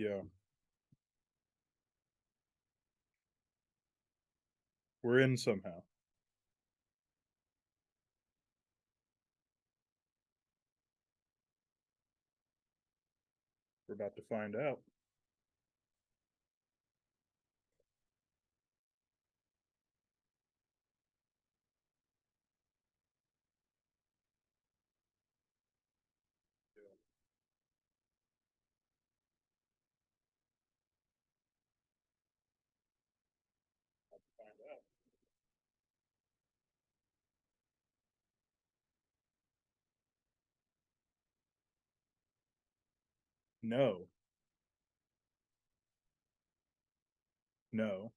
Yeah, we're in somehow. We're about to find out. Find out. No, no.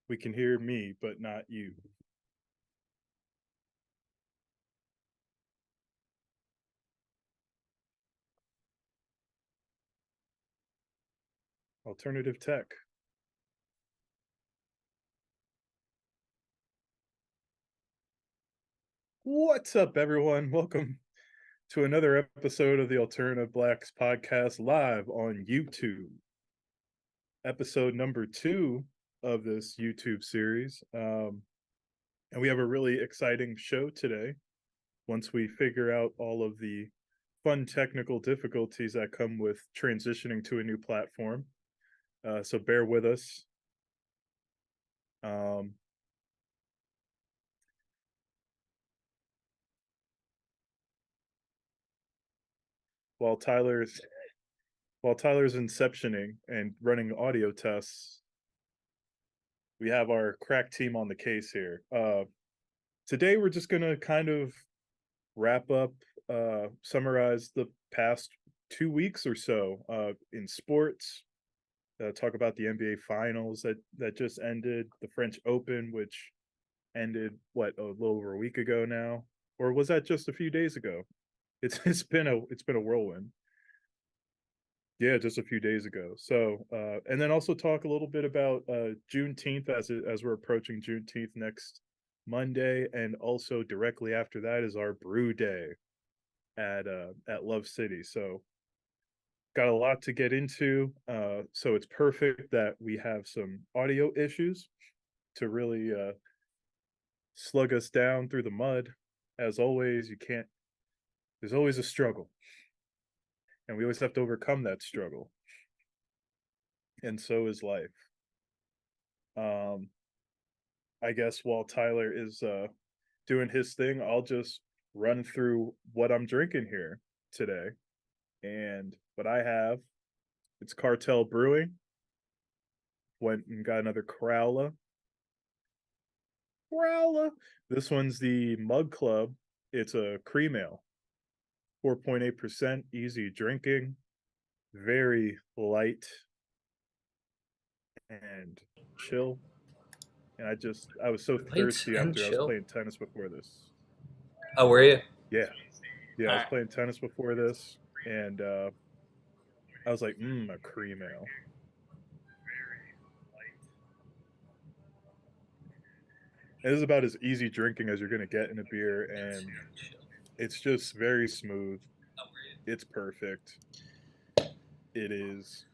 We can hear me, but not you. Alternative tech. What's up, everyone? Welcome to another episode of the Alternative Blacks podcast live on YouTube. Episode number 2 of this YouTube series. And we have a really exciting show today. Once we figure out all of the fun technical difficulties that come with transitioning to a new platform. So bear with us. While Tyler's inceptioning and running audio tests, we have our crack team on the case here. Today we're just gonna kind of wrap up, summarize the past 2 weeks or so in sports. Talk about the NBA Finals that just ended, the French Open, which ended a little over a week ago now, or was that just a few days ago? It's been a whirlwind. Yeah, just a few days ago. So, and then also talk a little bit about Juneteenth as we're approaching Juneteenth next Monday, and also directly after that is our Brew Day at Love City. So, got a lot to get into. So it's perfect that we have some audio issues to really slug us down through the mud. As always, you can't. There's always a struggle, and we always have to overcome that struggle. And so is life. Um, I guess while Tyler is doing his thing, I'll just run through what I'm drinking here today. And what I have, it's Cartel Brewing. Went and got another Crowler. Crowler. This one's the Mug Club. It's a cream ale, 4.8%, easy drinking, very light and chill. And I was so Light thirsty and after I was chill. playing tennis before this. Oh, were you? Yeah, yeah, I All was right. playing tennis before this, and I was like, a cream ale. It is about as easy drinking as you're gonna get in a beer, and it's just very smooth. It's perfect. It is.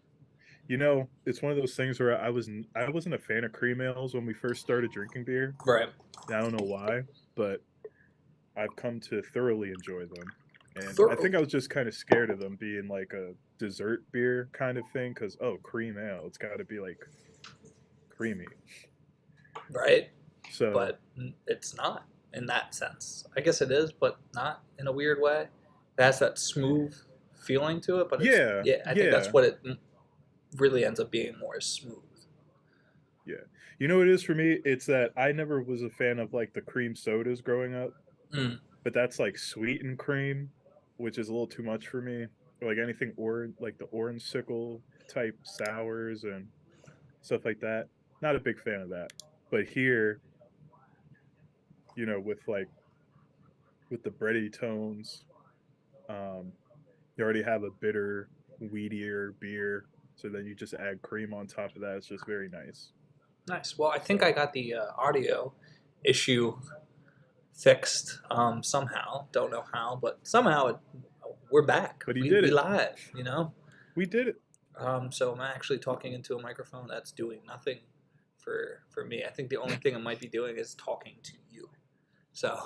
It's one of those things where I wasn't a fan of cream ales when we first started drinking beer. Right. I don't know why, but I've come to thoroughly enjoy them. And I Thorough. think I was just kind of scared of them being like a dessert beer kind of thing, because cream ale, it's got to be like creamy. Right. So But it's not in that sense. I guess it is, but not in a weird way. It has that smooth feeling to it, but it's yeah, yeah. I think that's yeah, what it really ends up being more smooth. yeah. You know what it is for me? It's that I never was a fan of like the cream sodas growing up, Mm. but that's like sweetened cream, which is a little too much for me. Or like anything orange, like the orange sickle type sours and stuff like that. Not a big fan of that. But here, with with the bready tones, um, you already have a bitter, weedier beer. So then you just add cream on top of that. It's just very nice. Nice. Well, I think I So got the audio issue fixed somehow. Don't know how, but somehow we're back. but he We did we it. live. You know. We did it. So I'm actually talking into a microphone that's doing nothing for me. I think the only thing it might be doing is talking to you. So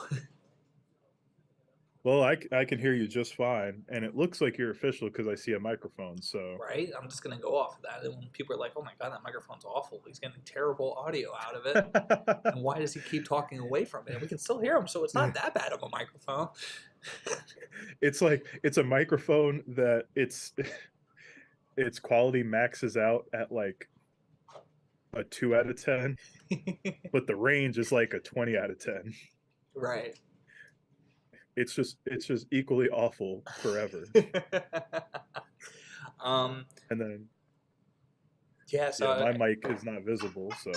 Well, I can hear you just fine, and it looks like you're official because I see a microphone. So right, I'm just gonna go off of that. And when people are like, "Oh my god, that microphone's awful. He's getting terrible audio out of it." And why does he keep talking away from it? And we can still hear him, so it's not that bad of a microphone. it's like it's a microphone that its quality maxes out at like a 2 out of 10, but the range is like a 20 out of 10. Right. It's just equally awful forever. um. And then Yeah. yeah, So my mic is not visible, so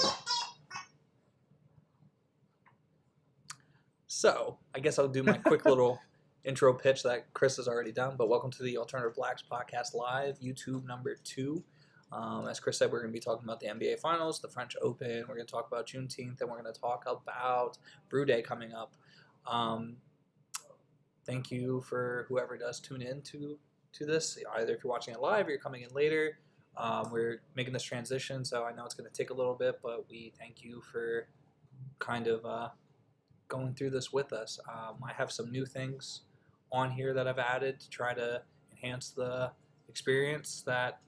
So I guess I'll do my quick little intro pitch that Chris has already done. But welcome to the Alternative Blacks Podcast Live, YouTube number 2. As Chris said, we're going to be talking about the NBA Finals, the French Open. We're going to talk about Juneteenth, and we're going to talk about Brew Day coming up. Thank you for whoever does tune in to this. Either if you're watching it live or you're coming in later. We're making this transition, so I know it's going to take a little bit, but we thank you for kind of going through this with us. I have some new things on here that I've added to try to enhance the experience that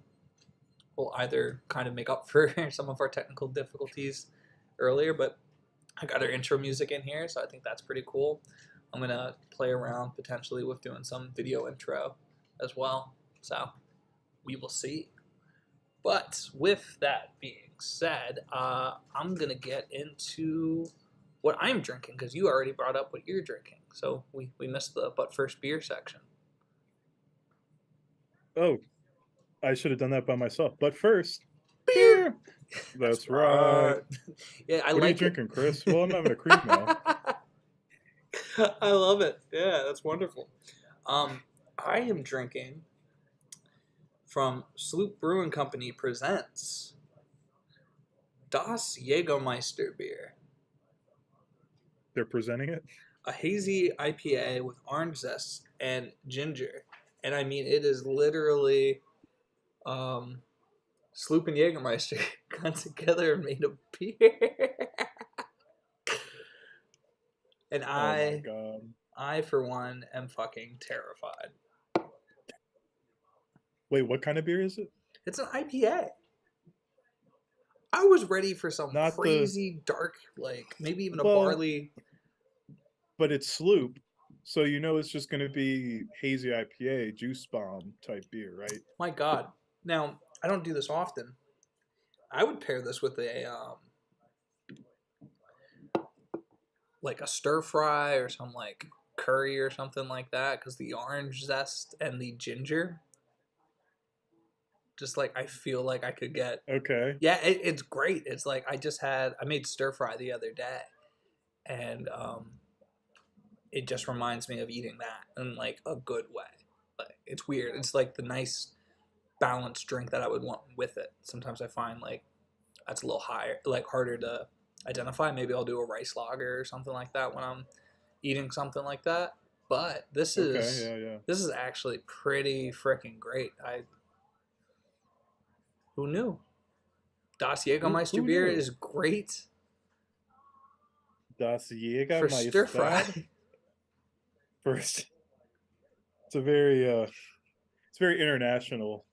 will either kind of make up for some of our technical difficulties earlier, but I got our intro music in here, so I think that's pretty cool. I'm going to play around potentially with doing some video intro as well, so we will see. But with that being said, I'm going to get into what I'm drinking because you already brought up what you're drinking. So we missed the but first beer section. oh, I should have done that by myself. But first, Beer! beer. That's That's right. right. Yeah, I What are you like it. drinking, Chris? Well, I'm having a cream now. I love it. Yeah, that's wonderful. I am drinking from Sloop Brewing Company presents Das Jägermeister beer, They're presenting it. a hazy IPA with orange zest and ginger. And I mean, it is literally Sloop and Jägermeister got together and made a beer. And Oh my god. I for one am fucking terrified. Wait, what kind of beer is it? It's an IPA. I was ready for some Not the crazy dark, like maybe even a well, barley. but it's Sloop, so you know it's just going to be hazy IPA, juice bomb type beer, right? My God. Now I don't do this often. I would pair this with a like a stir fry or some like curry or something like that because the orange zest and the ginger, just like I feel like I could get. Okay. Yeah, it's great. It's like I made stir fry the other day, and it just reminds me of eating that in like a good way. Like it's weird. It's like the nice balanced drink that I would want with it. Sometimes I find like that's a little higher, like harder to identify. Maybe I'll do a rice lager or something like that when I'm eating something like that. But Okay, yeah, yeah. this is actually pretty freaking great. Who knew? Das Jägermeister Who beer knew? is great Das for stir Jägermeister. fry. First, it's very international.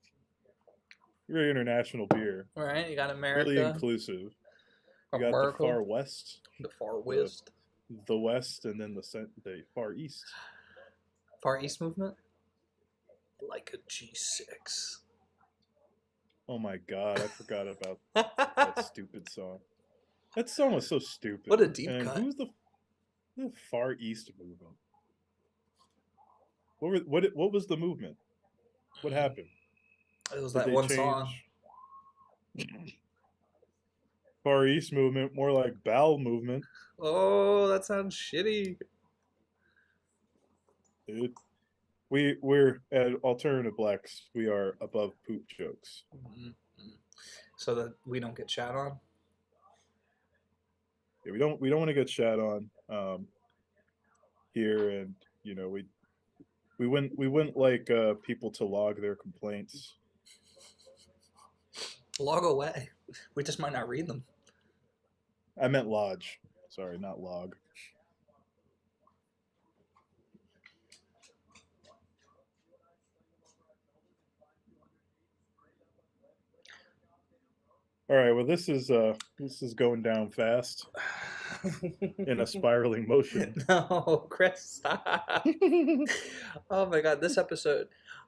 Very international beer. Right? You got Really America, inclusive. You got the America, far west, the Far the West, the west, and then the far east. Far East movement, like a G6. Oh my god, I forgot about that stupid song. That song was so stupid. What a deep And cut. who's the far east movement? What was the movement? What happened? It was Did that they one song. change far east movement more like bowel movement? Oh, that sounds shitty. Dude. We're at Alternative Blacks. We are above poop jokes. Mm-hmm. So that we don't get chat on. Yeah, we don't want to get shat on here, and we wouldn't like people to log their complaints Log away. We just might not read them. I meant lodge. Sorry, not log. All right, well this is going down fast in a spiraling motion. No, Chris, stop. Oh my god, this episode,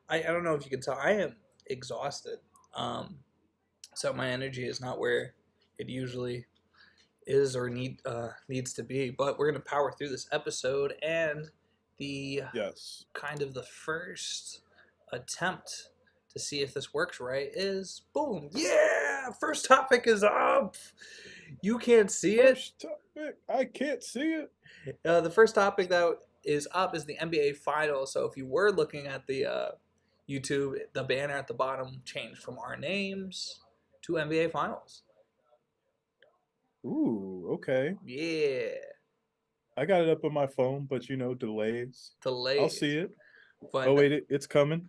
I don't know if you can tell, I am exhausted. Um, so my energy is not where it usually is or needs to be. But we're gonna power through this episode, and the Yes. kind of the first attempt to see if this works right is boom, yeah, first topic is up. You can't see it. First topic. I can't see it. The first topic that is up is the NBA Finals. So if you were looking at the YouTube, the banner at the bottom changed from our names to NBA Finals. Ooh, okay. Yeah, I got it up on my phone, but delays. I'll delays. see it. But Oh wait, it's coming.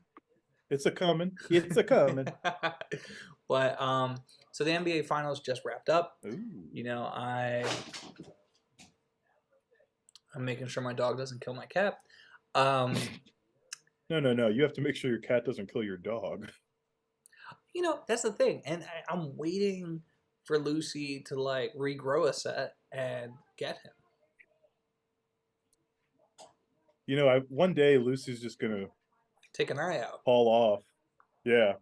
It's a coming. It's a coming. but so the NBA Finals just wrapped up. Ooh. You know, I'm making sure my dog doesn't kill my cat. No. You have to make sure your cat doesn't kill your dog. You know, that's the thing, and I'm waiting for Lucy to like regrow a set and get him. One day Lucy's just gonna Take an eye out. haul off. Yeah,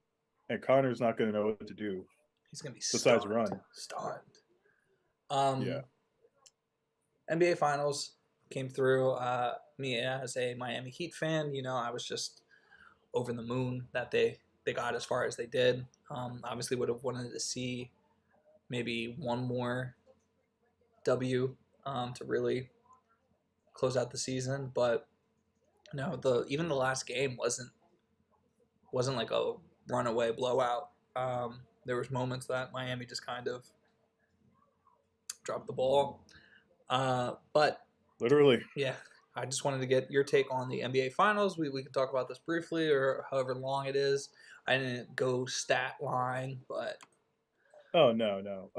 and Connor's not gonna know what to do He's gonna be besides stunned. run. Stunned. Yeah. NBA Finals came through. Me as a Miami Heat fan, I was just over the moon that they got as far as they did. Obviously, would have wanted to see maybe one more W to really close out the season, but no, even the last game wasn't like a runaway blowout. There was moments that Miami just kind of dropped the ball, but Literally. yeah, I just wanted to get your take on the NBA Finals. We can talk about this briefly or however long it is. I didn't go stat line, but Oh no.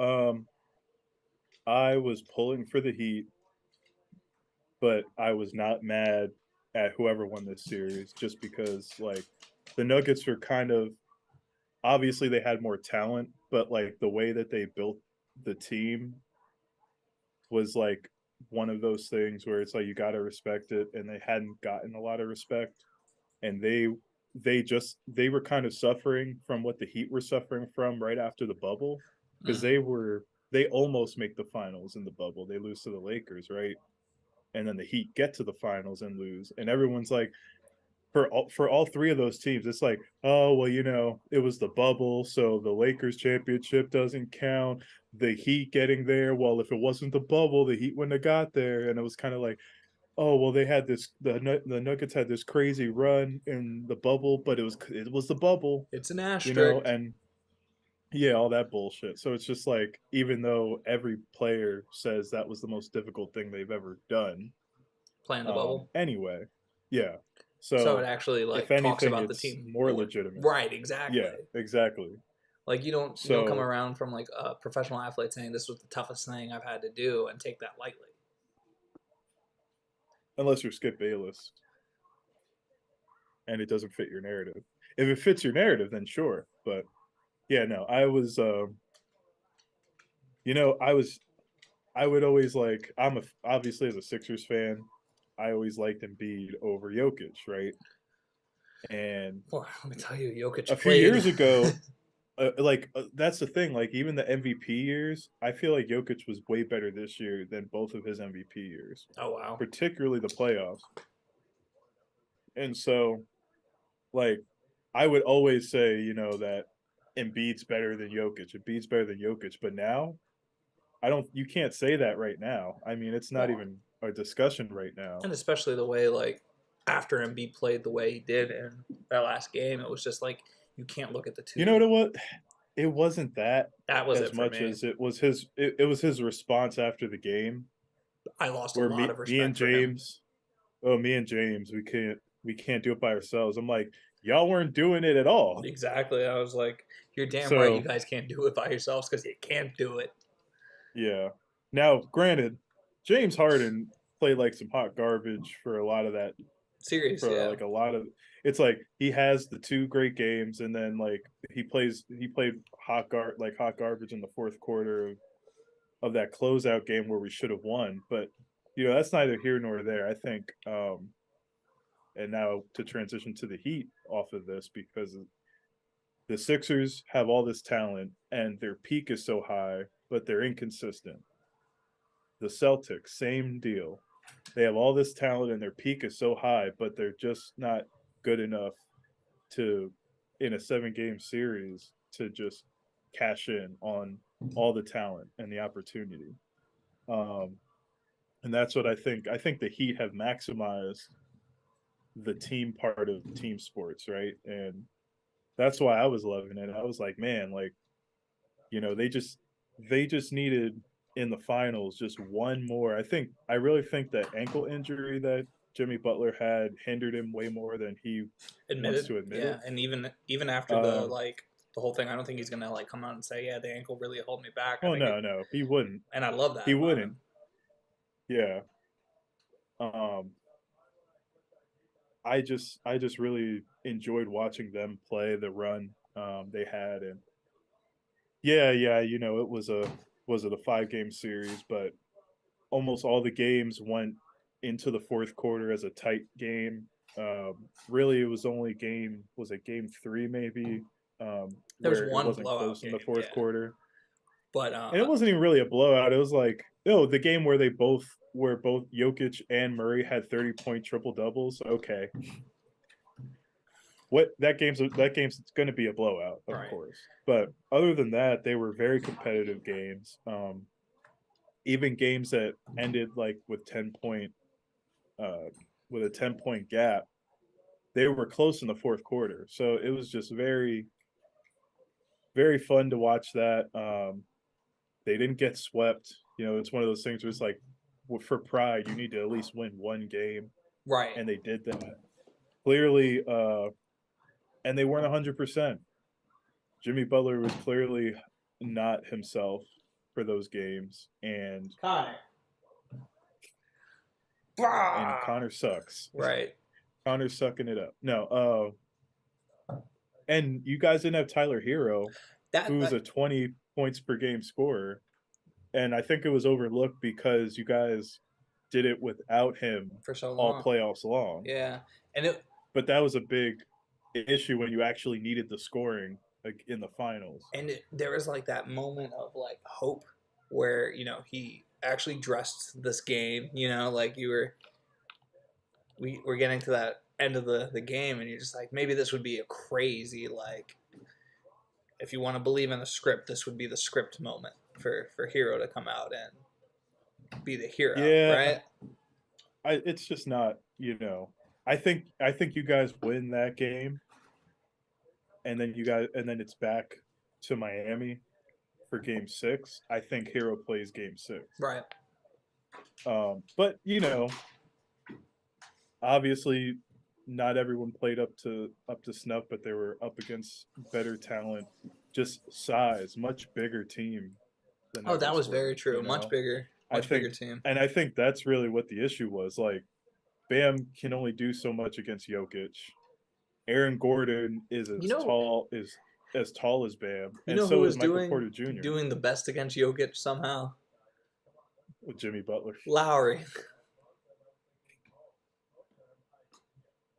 I was pulling for the Heat, but I was not mad at whoever won this series just because like the Nuggets were kind of obviously they had more talent, but like the way that they built the team was like one of those things where it's like you got to respect it, and they hadn't gotten a lot of respect, and they were kind of suffering from what the Heat were suffering from right after the bubble, because they almost make the finals in the bubble. They lose to the Lakers, right? And then the Heat get to the finals and lose, and everyone's like, for all three of those teams, it's like, oh well, it was the bubble, so the Lakers championship doesn't count. The Heat getting there, well, if it wasn't the bubble, the Heat wouldn't have got there, and it was kind of like, oh well, they had the Nuggets had this crazy run in the bubble, but it was the bubble, it's an asterisk. and yeah, all that bullshit. So it's just like, even though every player says that was the most difficult thing they've ever done, Playing the bubble. anyway, yeah. So it So actually if like talks anything, about the it's team more more. legitimate. Right, exactly. Yeah, exactly. Like you don't come So around from like a professional athlete saying this was the toughest thing I've had to do and take that lightly. unless you're Skip Bayless and it doesn't fit your narrative, if it fits your narrative, then sure. But yeah, no, I would always like. Obviously as a Sixers fan, I always liked Embiid over Jokic, right? And Boy, let me tell you, Jokic a few played. years ago, that's the thing. Like, even the MVP years, I feel like Jokic was way better this year than both of his MVP years, Oh wow. particularly the playoffs. And so, like, I would always say, that Embiid's better than Jokic. Embiid's better than Jokic. But now, I don't. You can't say that right now. I mean, it's not Well, even a discussion right now. and especially the way like after Embiid played the way he did in that last game, it was just like you can't look at the You know two. what? It wasn't that That was as it for much me. as it was his. It was his response after the game, I lost a where lot me of me and respect for him. James, oh, me and James, we can't do it by ourselves. I'm like, y'all weren't doing it at all. Exactly. I was like, you're damn right you So guys can't do it by yourselves because you can't do it. yeah. Now, granted, James Harden played like some hot garbage for a lot of that. Serious, For yeah. like a lot of, it's like he has the two great games, and then like he played hot garbage in the fourth quarter of that closeout game where we should have won. But that's neither here nor there. I think, and now to transition to the Heat off of this, because the Sixers have all this talent and their peak is so high, but they're inconsistent. The Celtics, same deal. They have all this talent and their peak is so high, but they're just not good enough to, in a 7-game series, to just cash in on all the talent and the opportunity. Um, and that's what I think. I think the Heat have maximized the team part of team sports, right? And that's why I was loving it. I was like, man, like, they just needed in the finals just one more. I really think that ankle injury that Jimmy Butler had hindered him way more than he wants Admitted, to admit yeah. it. And even after Um, the whole thing, I don't think he's gonna like come out and say, yeah, the ankle really held me back. I oh think it, no, he wouldn't. and I love He that about wouldn't. him. Yeah. Um, I just really enjoyed watching them play the run they had. And yeah, it was it a 5-game series, but almost all the games went into the fourth quarter as a tight game. Really, it was only game 3 maybe, There was where it one wasn't blowout close in game, the fourth yeah. quarter, But and it wasn't even really a blowout. It was like, the game where both Jokic and Murray had 30-point triple doubles. Okay, that game's going to be a blowout, of right, course. But other than that, they were very competitive games. Even games that ended like uh, with a 10-point gap, they were close in the fourth quarter. So it was just very, very fun to watch that. They didn't get swept. It's one of those things where it's like, for pride, you need to at least win one game, right. and they did that clearly. And they weren't 100%. Jimmy Butler was clearly not himself for those games, and Connor. Connor sucks. Right. Connor's sucking it up. No, and you guys didn't have Tyler Hero, That who's that a 20 points per game scorer, and I think it was overlooked because you guys did it without him for so all long. playoffs long. Yeah. And it But that was a big issue when you actually needed the scoring, like, in the finals. there was like that moment of like hope where, he actually dressed this game, like we were getting to that end of the game and you're just like, maybe this would be a crazy, like, if you want to believe in the script, this would be the script moment for Hero to come out and be the hero, Yeah, right? it's just not. I think you guys win that game, and then it's back to Miami for game 6. I think Hero plays game 6. Right. But obviously not everyone played up to snuff, but they were up against better talent, just size, much bigger team the Oh, that Nuggets was were. very true. I Much bigger think, team. and I think that's really what the issue was. Like, Bam can only do so much against Jokic. Aaron Gordon is You as know, tall as Bam, you and know who so is was Michael doing Porter Jr. doing the best against Jokic somehow? with Jimmy Butler. Lowry.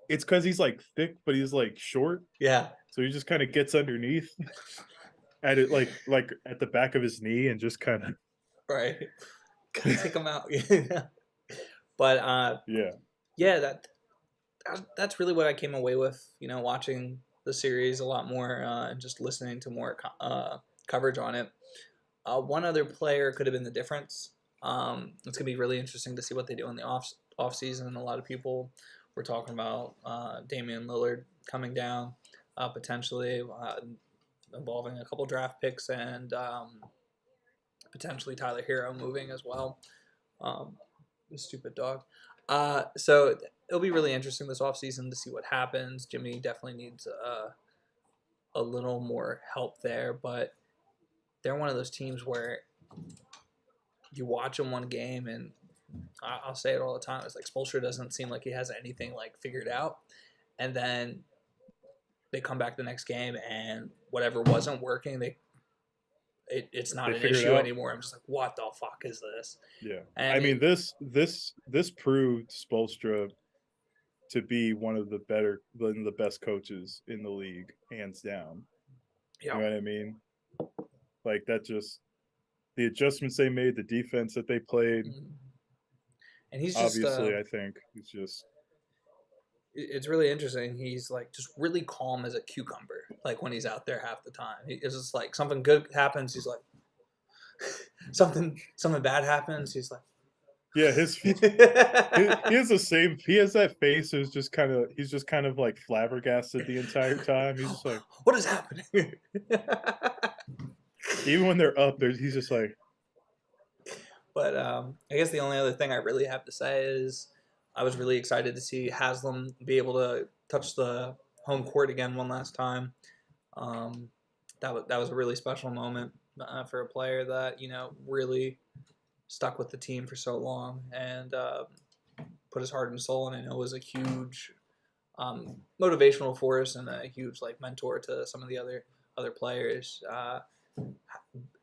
It's because he's like thick, but he's like short, Yeah. so he just kind of gets underneath at it, like at the back of his knee, and just kind of Right. Gotta take him out. Yeah. But yeah. yeah, that's really what I came away with. Watching the series a lot more and just listening to more coverage on it. One other player could have been the difference. It's gonna be really interesting to see what they do in the off season. A lot of people were talking about Damian Lillard coming down potentially, involving a couple draft picks and potentially Tyler Hero moving as well. The stupid dog. So it'll be really interesting this offseason to see what happens. Jimmy definitely needs a little more help there, but they're one of those teams where you watch them one game, and I'll say it all the time. It's like Spoelstra doesn't seem like he has anything like figured out, and then they come back the next game, and whatever wasn't working, it's not They an figure it issue out. anymore. I'm just like, what the fuck is this? Yeah. I And mean, this proved Spoelstra to be one of the best coaches in the league, hands down. You yeah, know what I mean? Like that just the adjustments they made, the defense that they played, and he's just obviously I think it's just it's really interesting. He's like just really calm as a cucumber. Like when he's out there half the time, it's just like something good happens. He's like something bad happens. He's like, yeah, he has the same he has that face who's just he's just kind of like flabbergasted the entire time. He's just like what is happening? even when they're up there, he's just like But I guess the only other thing I really have to say is I was really excited to see Haslam be able to touch the home court again one last time. Um, that was a really special moment for a player that really stuck with the team for so long and put his heart and soul in it. It was a huge motivational force and a huge like mentor to some of the other players.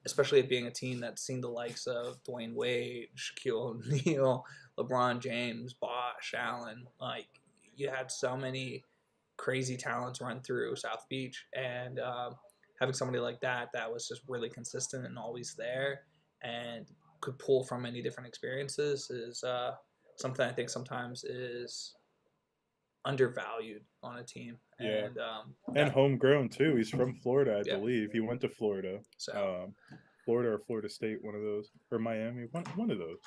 Especially it being a team that's seen the likes of Dwayne Wade, Shaquille O'Neal, LeBron James, Bosh, Allen. Like you had so many crazy talents run through South Beach, and having somebody like that was just really consistent and always there, and could pull from many different experiences is something I think sometimes is undervalued on a team, yeah. and And homegrown too. He's from Florida, I yeah. believe. He went to Florida. So Um Florida or Florida State, one of those. Or Miami, one of those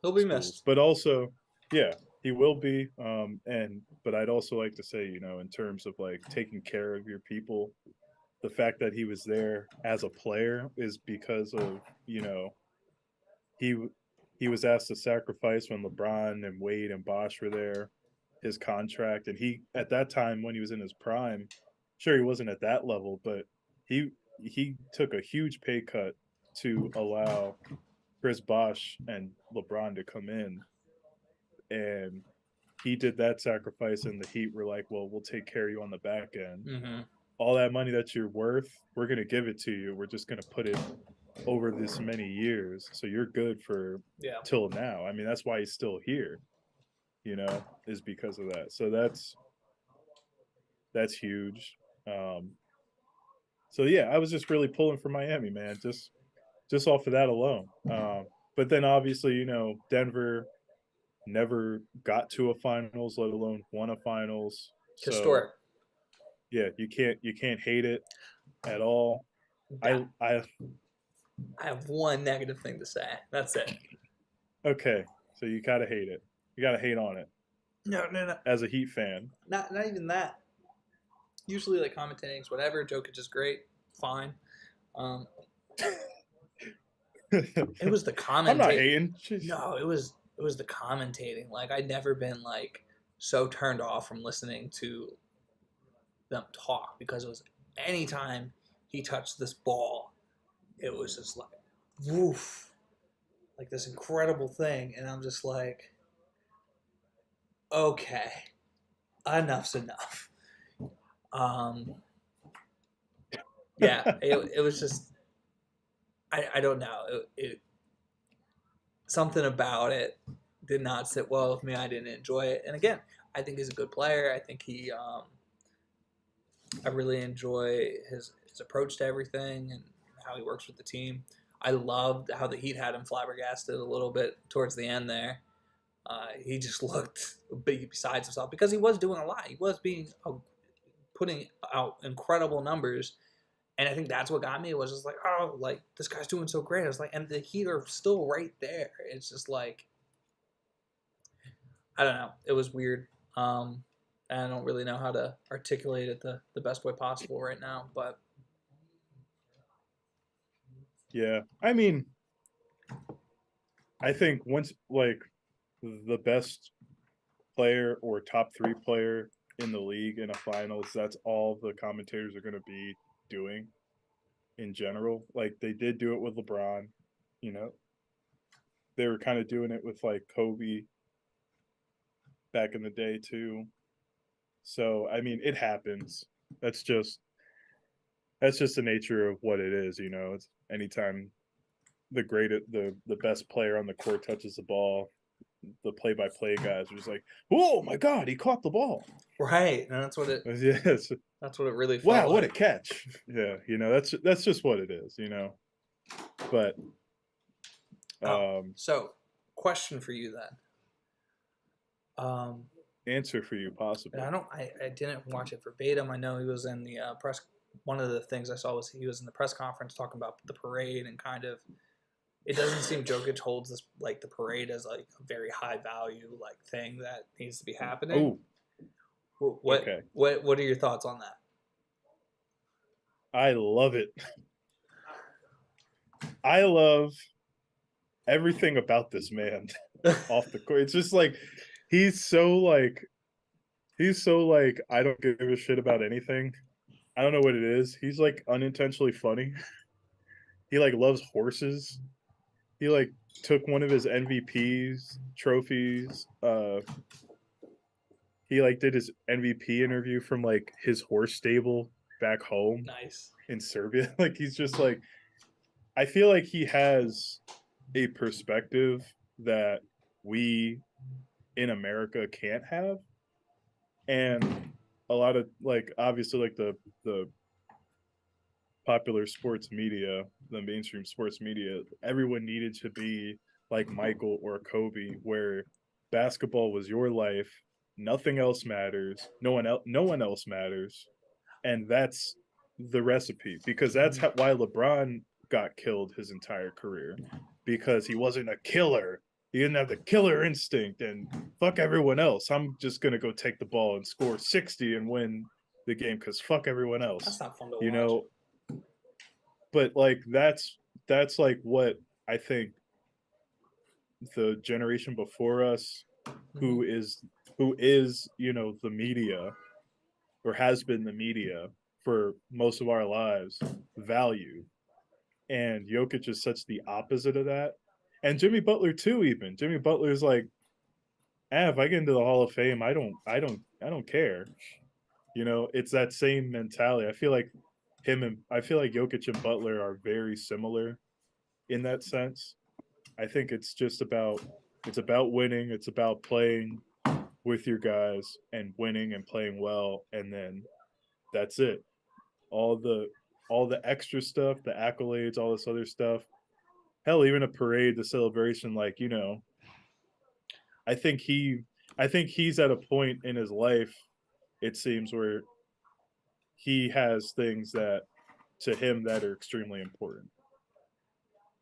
he'll be schools. missed. But also, yeah, he will be. And but I'd also like to say, in terms of like taking care of your people, the fact that he was there as a player is because of, he he was asked to sacrifice when LeBron and Wade and Bosh were there, his contract, and he at that time when he was in his prime, sure he wasn't at that level, but he he took a huge pay cut to allow Chris Bosh and LeBron to come in, and he did that sacrifice, and the Heat were like, "Well, we'll take care of you on the back end. Mm-hmm. All that money that you're worth, we're gonna give it to you. We're just gonna put it over this many years, so you're good for Yeah. till now." I mean, that's why he's still here. Is because of that. So that's huge. Um, so yeah, I was just really pulling for Miami, man, just off of that alone. But then obviously, Denver never got to a finals, let alone won a finals. So Historic. yeah, you can't hate it at all. I That I I have one negative thing to say. That's it. okay. So you gotta hate it. You gotta hate on it No, no, no. as a Heat fan. Not even that. Usually, like commentating is whatever. Jokic is great, fine. Um, it was the I'm not commentate. hating. Jeez. No, it was the commentating. Like I'd never been like so turned off from listening to them talk because it was anytime he touched this ball, it was just like woof, like this incredible thing, and I'm just like, okay, enough's enough. Um, yeah, it was just I don't know it something about it did not sit well with me. I didn't enjoy it, and again, I think he's a good player. I think I really enjoy his approach to everything and how he works with the team. I loved how the Heat had him flabbergasted a little bit towards the end there. He just looked besides himself because he was doing a lot. He was putting out incredible numbers, and I think that's what got me. It was just like, oh, like this guy's doing so great. I was like, and the Heat are still right there. It's just like I don't know. It was weird. And I don't really know how to articulate it the best way possible right now. But Yeah. I mean, I think once like the best player or top 3 player in the league in a finals, that's all the commentators are gonna be doing in general. Like, they did do it with LeBron, you know? They were kinda doing it with, like, Kobe back in the day too. So, I mean, it happens. That's just that's just the nature of what it is, you know? It's anytime the best player on the court touches the ball, the play-by-play guys are just like, "Oh my god, he caught the ball." Right, and Yes. that's what it really felt Wow, what a like. catch. Yeah, you know, that's just what it is, you know? But, Oh, um, so question for you then. Um, answer for you and possibly. I didn't watch it verbatim. I know he was in the press. One of the things I saw was he was in the press conference talking about the parade and kind of. It doesn't seem Jokic holds this like the parade as like a very high value like thing that needs to be happening. Oh, What okay. what are your thoughts on that? I love it. I love everything about this man off the court. It's just like he's so like he's so like I don't give a shit about anything. I don't know what it is. He's like unintentionally funny. He like loves horses. He like took one of his MVPs trophies. He like did his MVP interview from like his horse stable back home Nice. in Serbia. Like he's just like I feel like he has a perspective that we in America can't have. And a lot of like obviously like the popular sports media, the mainstream sports media, everyone needed to be like Michael or Kobe, where basketball was your life, nothing else matters, no one else matters, and that's the recipe because that's why LeBron got killed his entire career because he wasn't a killer. He didn't have the killer instinct and fuck everyone else. I'm just gonna go take the ball and score 60 and win the game because fuck everyone That's else. not fun to You watch. know, but like that's like what I think the generation before us Mm-hmm. who is who is, you know, the media or has been the media for most of our lives value. And Jokic is such the opposite of that. And Jimmy Butler too, even. Jimmy Butler's like, if I get into the Hall of Fame, I don't care. You know, it's that same mentality. I feel like Jokic and Butler are very similar in that sense. I think it's about winning, it's about playing with your guys and winning and playing well, and then that's it. All the all the extra stuff, the accolades, all this other stuff. Hell, even a parade, the celebration, like, you know, I think he I think he's at a point in his life, it seems, where he has things that to him that are extremely important.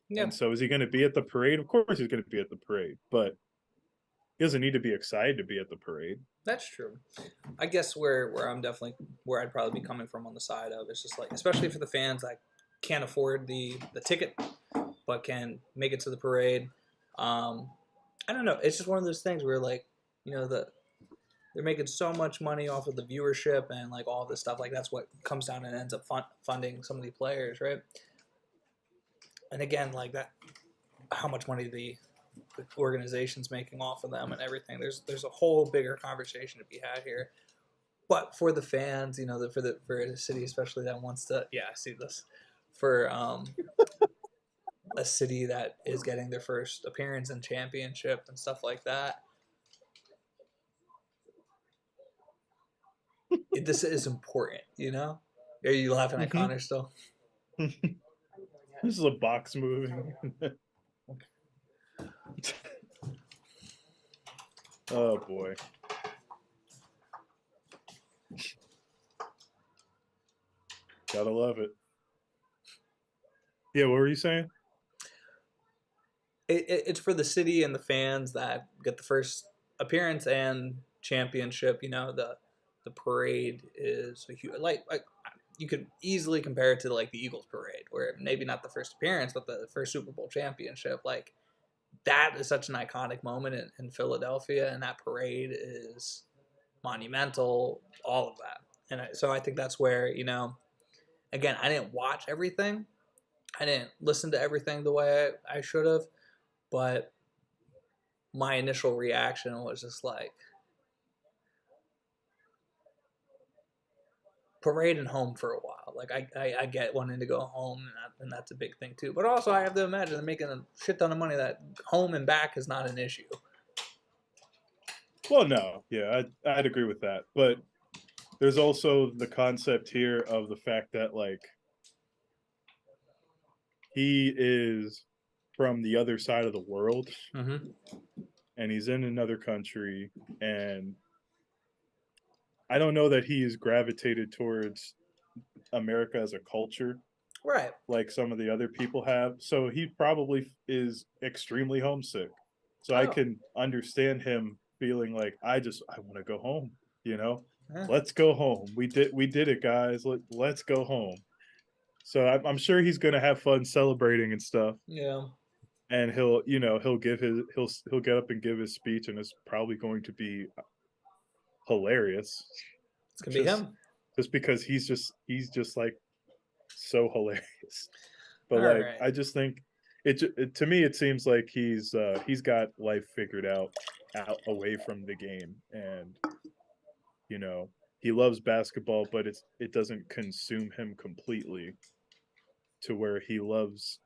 Yeah, And so is he gonna be at the parade? Of course he's gonna be at the parade, but he doesn't need to be excited to be at the parade. that's true. I guess where I'm definitely where I'd probably be coming from on the side of it's just like especially for the fans that can't afford the ticket but can make it to the parade. Um, I don't know. It's just one of those things where like they're making so much money off of the viewership and like all this stuff. Like that's what comes down and ends up funding some of the players, right? And again, like that, how much money the organization's making off of them and everything. There's a whole bigger conversation to be had here. But for the fans, for a city especially that wants to, yeah, I see this for a city that is getting their first appearance in championship and stuff like that. This is important, you know. Are you laughing at Mhm. Connor still? This is a box moving. Oh boy. Gotta love it. Yeah, what were you saying? It's for the city and the fans that get the first appearance and championship. The parade is a huge, like you could easily compare it to like the Eagles parade, where maybe not the first appearance, but the first Super Bowl championship. Like that is such an iconic moment in Philadelphia, and that parade is monumental. All of that, and so I think that's where again, I didn't watch everything, I didn't listen to everything the way I should have, but my initial reaction was just like parading home for a while. Like I get wanting to go home, and that's a big thing too. But also, I have to imagine they're making a shit ton of money. That home and back is not an issue. Well, no, yeah, I'd agree with that, but there's also the concept here of the fact that like he is from the other side of the world Mm-hmm. and he's in another country, and I don't know that he's gravitated towards America as a culture Right. like some of the other people have. So he probably is extremely homesick. So I Oh. can understand him feeling like I want to go home, you know. Yeah. Let's go home. We did it, guys. Let's go home. So I'm sure he's gonna have fun celebrating and stuff. Yeah. And he'll get up and give his speech, and it's probably going to be hilarious. It's gonna be Just him. just because he's just like so hilarious. But All like right. I just think it to me it seems like he's got life figured out away from the game, and you know he loves basketball, but it doesn't consume him completely to where he loves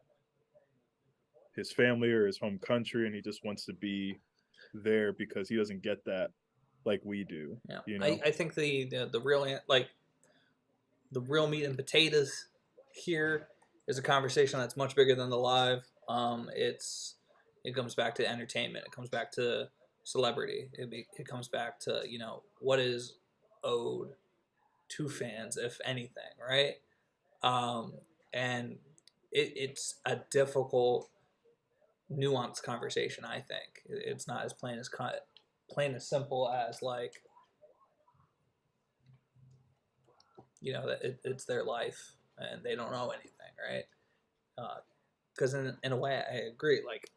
his family or his home country, and he just wants to be there because he doesn't get that like we do, Yeah. you I, know. I think the real like the real meat and potatoes here is a conversation that's much bigger than the live. It comes back to entertainment. It comes back to celebrity. It comes back to what is owed to fans, if anything, right? Um, and it's a difficult, nuanced conversation. I think it's not as plain as simple as like that it's their life and they don't know anything, right? Because in a way, I agree. Like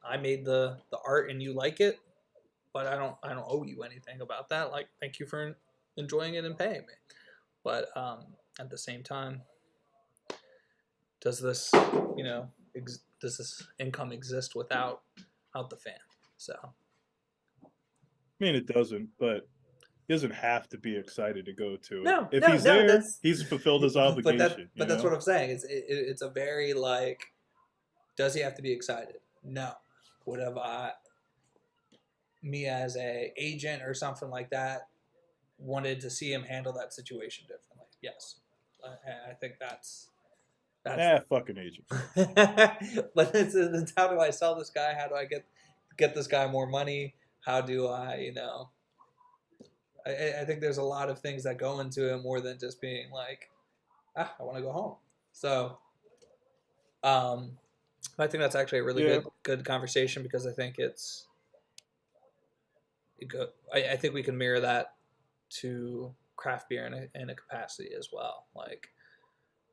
I made the art and you like it, but I don't owe you anything about that. Like, thank you for enjoying it and paying me. But at the same time, does this does this income exist without the fan? So I mean, it doesn't, but he doesn't have to be excited to go to it. no, If no, he's no. there, That's he's fulfilled his obligation, but you that's what know? I'm saying. It's a very like, does he have to be excited? No. Would have me as a agent or something like that wanted to see him handle that situation differently? Yes. I think that's Fucking agent. but it's how do I sell this guy? How do I get this guy more money? How do I think there's a lot of things that go into it more than just being like, I want to go home. So um, I think that's actually a really Yeah. good conversation because I think I think we can mirror that to craft beer in a capacity as well. Like,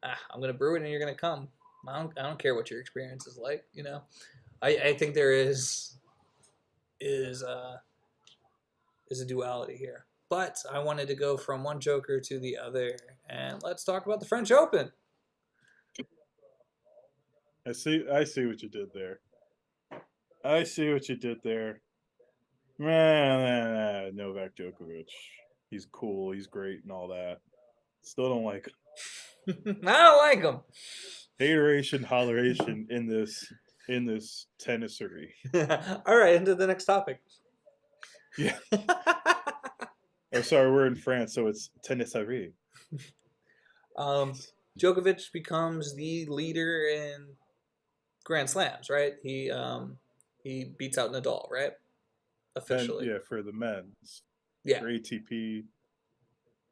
I'm gonna brew it and you're gonna come. I don't care what your experience is like. I think there is is a duality here. But I wanted to go from one Joker to the other, and let's talk about the French Open. I see what you did there. I see what you did there. Man, Novak Djokovic. He's cool, he's great and all that. Still don't like I don't like him. hateration, holleration in this tennisery. All right, into the next topic. Yeah. Oh, sorry, we're in France, so it's tenniserie. um, Djokovic becomes the leader in Grand Slams, right? He beats out Nadal, right? And Officially. yeah, for the men's, Yeah, for ATP,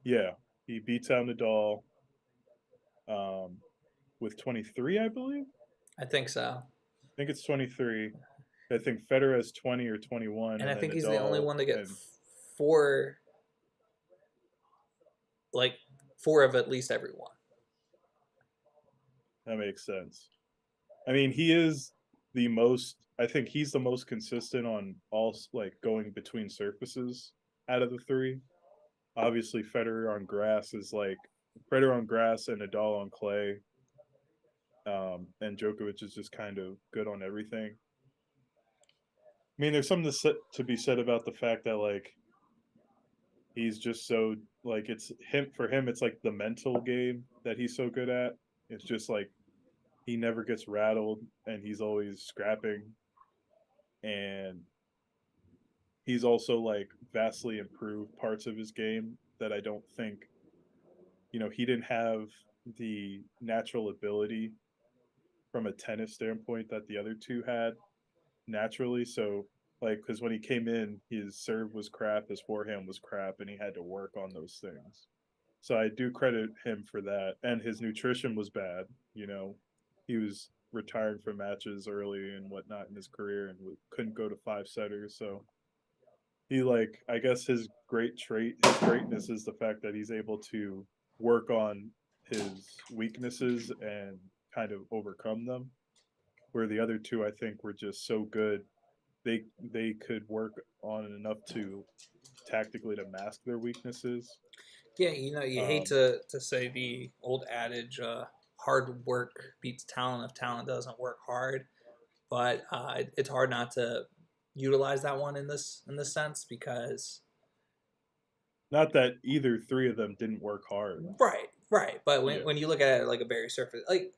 yeah, he beats out Nadal um, with 23, I believe. I think so. I think it's 23. I think Federer has 20 or 21, And and I then think he's the only Nadal one to get and four, like four of at least every one. that makes sense. I mean, he is. the most. I think he's the most consistent on all like going between surfaces out of the three. Obviously, Federer on grass is like Federer on grass and Nadal on clay. And Djokovic is just kind of good on everything. I mean, there's something to be said about the fact that like he's just so like it's him for him. It's like the mental game that he's so good at. It's just like he never gets rattled and he's always scrapping, and he's also like vastly improved parts of his game that I don't think he didn't have the natural ability from a tennis standpoint that the other two had naturally. So like because when he came in, his serve was crap, his forehand was crap, and he had to work on those things. So I do credit him for that. And his nutrition was bad. He was retired from matches early and whatnot in his career and couldn't go to five setters. So he like I guess his greatness is the fact that he's able to work on his weaknesses and kind of overcome them. Where the other two I think were just so good they could work on enough to tactically to mask their weaknesses. Yeah, you know, you hate Um, to say the old adage, hard work beats talent if talent doesn't work hard, but it's hard not to utilize that one in this sense because Not that either three of them didn't work hard. right. But Yeah, when you look at it like a very surface, like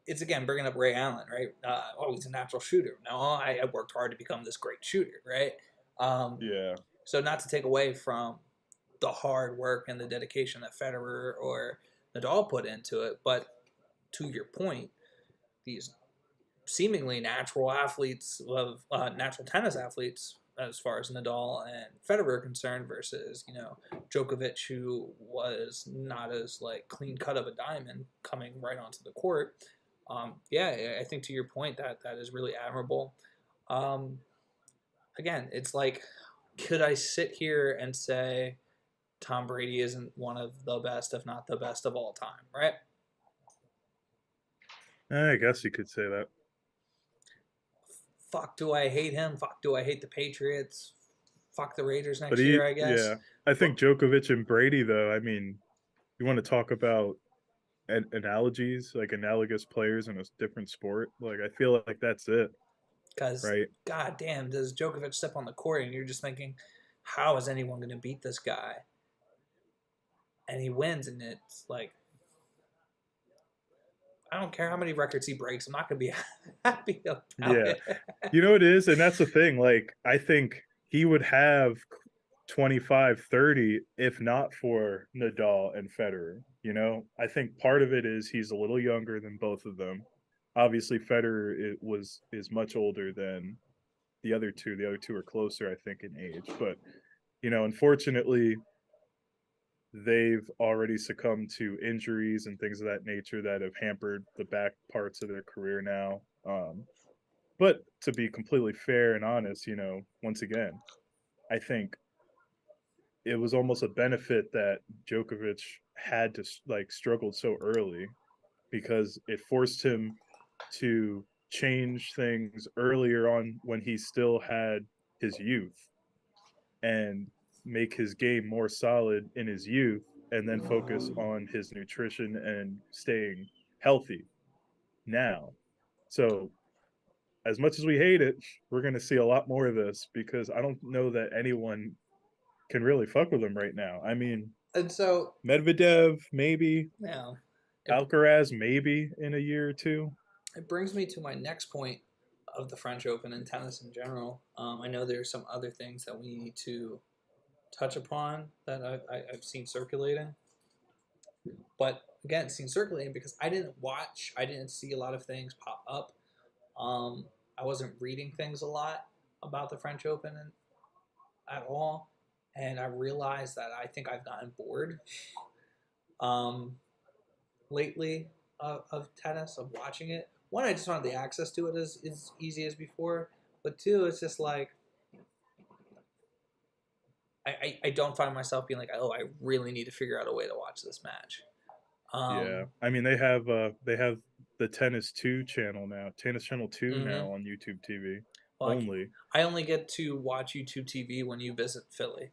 it's again bringing up Ray Allen, right? Oh, he's a natural shooter. No, I worked hard to become this great shooter, right? Um, yeah. so not to take away from the hard work and the dedication that Federer or Nadal put into it, but to your point, these seemingly natural athletes of natural tennis athletes as far as Nadal and Federer are concerned versus Djokovic, who was not as like clean cut of a diamond coming right onto the court. Yeah, I think to your point that is really admirable. Um, Again, it's like, could I sit here and say Tom Brady isn't one of the best, if not the best of all time, right? I guess you could say that. Fuck, do I hate him? Fuck, do I hate the Patriots? Fuck the Raiders But next year, I guess. yeah, I But think Djokovic and Brady, though. I mean, you want to talk about analogies, like analogous players in a different sport. Like I feel like that's it, because, right? god damn, does Djokovic step on the court and you're just thinking, how is anyone going to beat this guy? And he wins, and it's like, I don't care how many records he breaks. I'm not going to be happy about Yeah, it. it is, and that's the thing. Like I think he would have 25, 30 if not for Nadal and Federer. I think part of it is he's a little younger than both of them. Obviously, Federer is much older than the other two. The other two are closer, I think, in age. But unfortunately, they've already succumbed to injuries and things of that nature that have hampered the back parts of their career now. But to be completely fair and honest, once again, I think it was almost a benefit that Djokovic had to like struggled so early because it forced him to change things earlier on when he still had his youth and make his game more solid in his youth and then focus on his nutrition and staying healthy now. So as much as we hate it, we're going to see a lot more of this because I don't know that anyone can really fuck with him right now. I mean, And so, Medvedev, maybe. yeah, it, Alcaraz, maybe in a year or two. it brings me to my next point of the French Open and tennis in general. I know there's some other things that we need to touch upon that I've seen circulating. But again, seen circulating because I didn't see a lot of things pop up. I wasn't reading things a lot about the French Open at all. And I realized that I think I've gotten bored um, lately of tennis, of watching it. One, I just wanted the access to it as easy as before. But two, it's just like, I don't find myself being like, oh, I really need to figure out a way to watch this match. Yeah, Um, I mean they have the Tennis 2 channel now. Tennis Channel 2 Mm-hmm. now on YouTube TV Well, only. I only get to watch YouTube TV when you visit Philly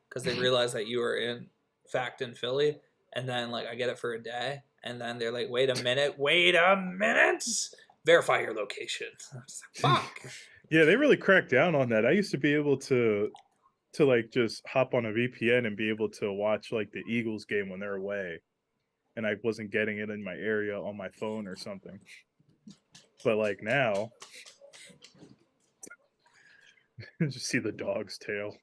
because they realize that you are in fact in Philly, and then like I get it for a day, and then they're like, wait a minute, verify your location. I'm just like, fuck. Yeah, they really cracked down on that. I used to be able to like just hop on a VPN and be able to watch like the Eagles game when they're away, and I wasn't getting it in my area on my phone or something. But like now, just see the dog's tail.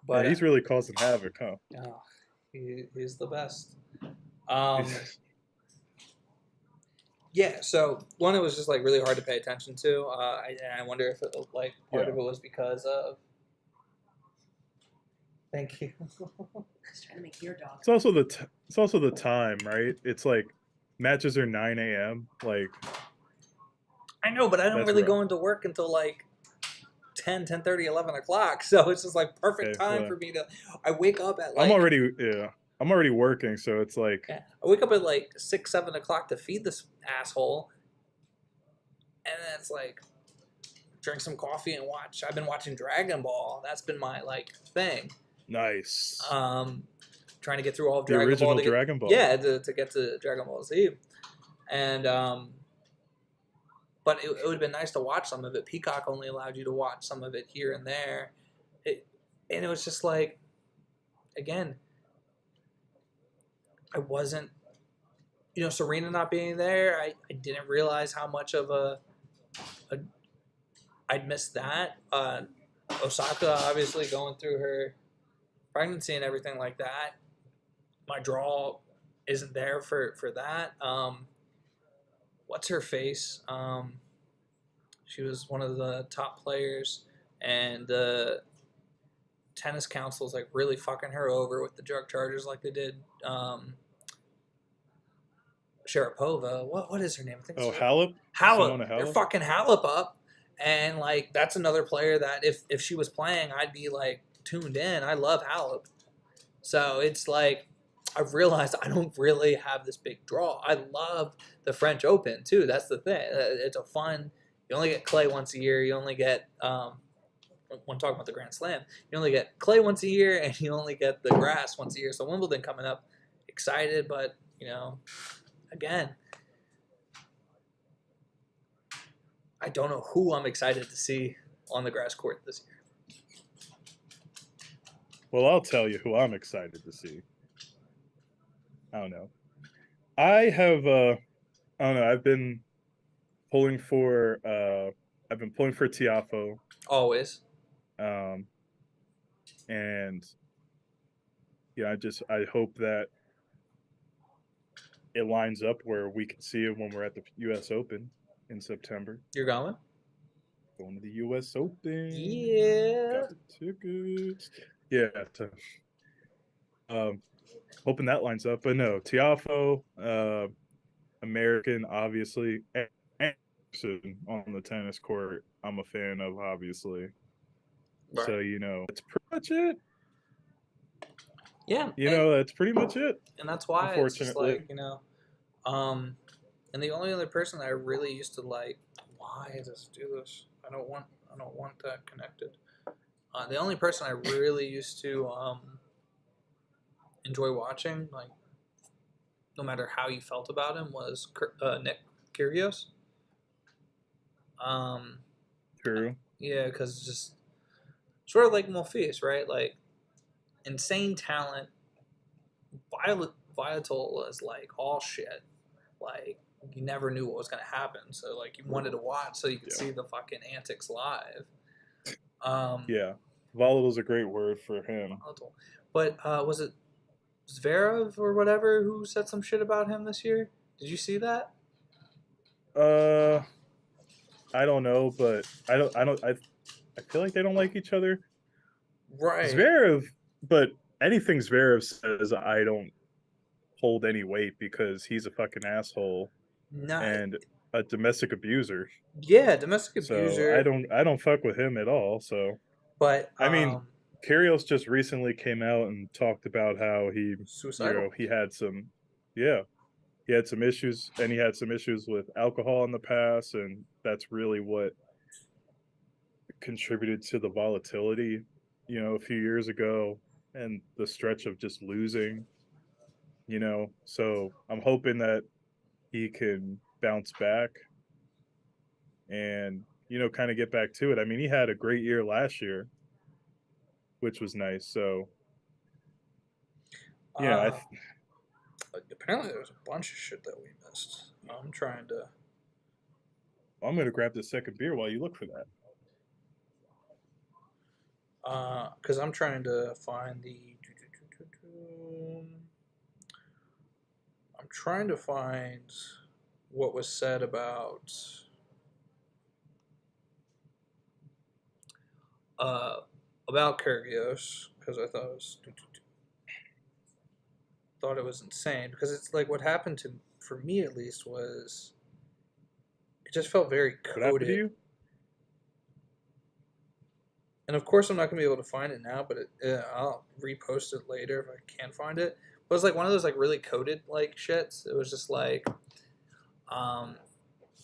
But Yeah, he's really causing havoc, huh? oh, he's the best. Um, yeah. So one, it was just like really hard to pay attention to. I wonder if it, like part Yeah. of it was because of. Thank you. I was trying to make your dog. It's also the time, right? It's like matches are 9 a.m. Like I know, but I don't that's really rough. go into work until like 10:30, 11 o'clock. So it's just like perfect Okay, time well, for me to. I wake up at like. I'm already working, so it's like Yeah, I wake up at like 6, 7 o'clock to feed this asshole, and then it's like drink some coffee and watch. I've been watching Dragon Ball. That's been my like thing. nice. Trying to get through all of The Dragon original Ball. To get, Dragon Ball. Yeah, to get to Dragon Ball Z, and but it would have been nice to watch some of it. Peacock only allowed you to watch some of it here and there, and it was just like, again, I wasn't, Serena not being there. I didn't realize how much of I'd missed that. Osaka obviously going through her pregnancy and everything like that. My draw isn't there for that. What's her face? She was one of the top players, and the tennis council's like really fucking her over with the drug charges, like they did Sharapova. What is her name? I think it's Halep. Halep. Simona They're Halep. fucking Halep up, and like that's another player that if she was playing, I'd be like tuned in. I love Halep, so it's like I've realized I don't really have this big draw. I love the French Open too. That's the thing. It's a fun. You only get clay once a year. You only get when talking about the Grand Slam, you only get clay once a year, and you only get the grass once a year. So Wimbledon coming up, excited, but again, I don't know who I'm excited to see on the grass court this year. Well, I'll tell you who I'm excited to see. I don't know. I don't know. I've been pulling for Tiafo. Always. And I hope that it lines up where we can see him when we're at the US Open in September. You're going? Going to the US Open. Yeah. Got the tickets. Yeah. Hoping that lines up. But no, Tiafo, American, obviously. Anderson on the tennis court, I'm a fan of, obviously. Right. So, that's pretty much it. Yeah. That's pretty much it. And that's why it's just Unfortunately. like, and the only other person that I really used to like, why does this do this? I don't want that connected. The only person I really used to enjoy watching, like, no matter how you felt about him, was Nick Kyrgios. True. Yeah, because just sort of like Monfils, right? Like, insane talent. Viator is like all shit. Like, you never knew what was going to happen. So, like, you wanted to watch so you could see the fucking antics live. Yeah. Volatile's a great word for him. Volatile. But was it Zverev or whatever who said some shit about him this year? Did you see that? I don't know, but I feel like they don't like each other. Right. Zverev, but anything Zverev says, I don't hold any weight because he's a fucking asshole and a domestic abuser. Yeah, domestic abuser. So I don't fuck with him at all. So, but I mean, Kyrgios just recently came out and talked about how he suicidal. he had some Yeah. He had some issues, and he had some issues with alcohol in the past, and that's really what contributed to the volatility, a few years ago, and the stretch of just losing, So I'm hoping that he can bounce back and, kind of get back to it. I mean, he had a great year last year, which was nice. So, yeah, Uh, apparently, there's a bunch of shit that we missed. I'm trying to. I'm going to grab the second beer while you look for that. Because I'm trying to find the. I'm trying to find what was said about uh Kyrgios because I thought it was insane because it's like what happened to for me at least was it just felt very What happened to coded. you? And of course, I'm not gonna be able to find it now, but I'll repost it later if I can find it. But it was like one of those like really coded like shits. It was just like, um,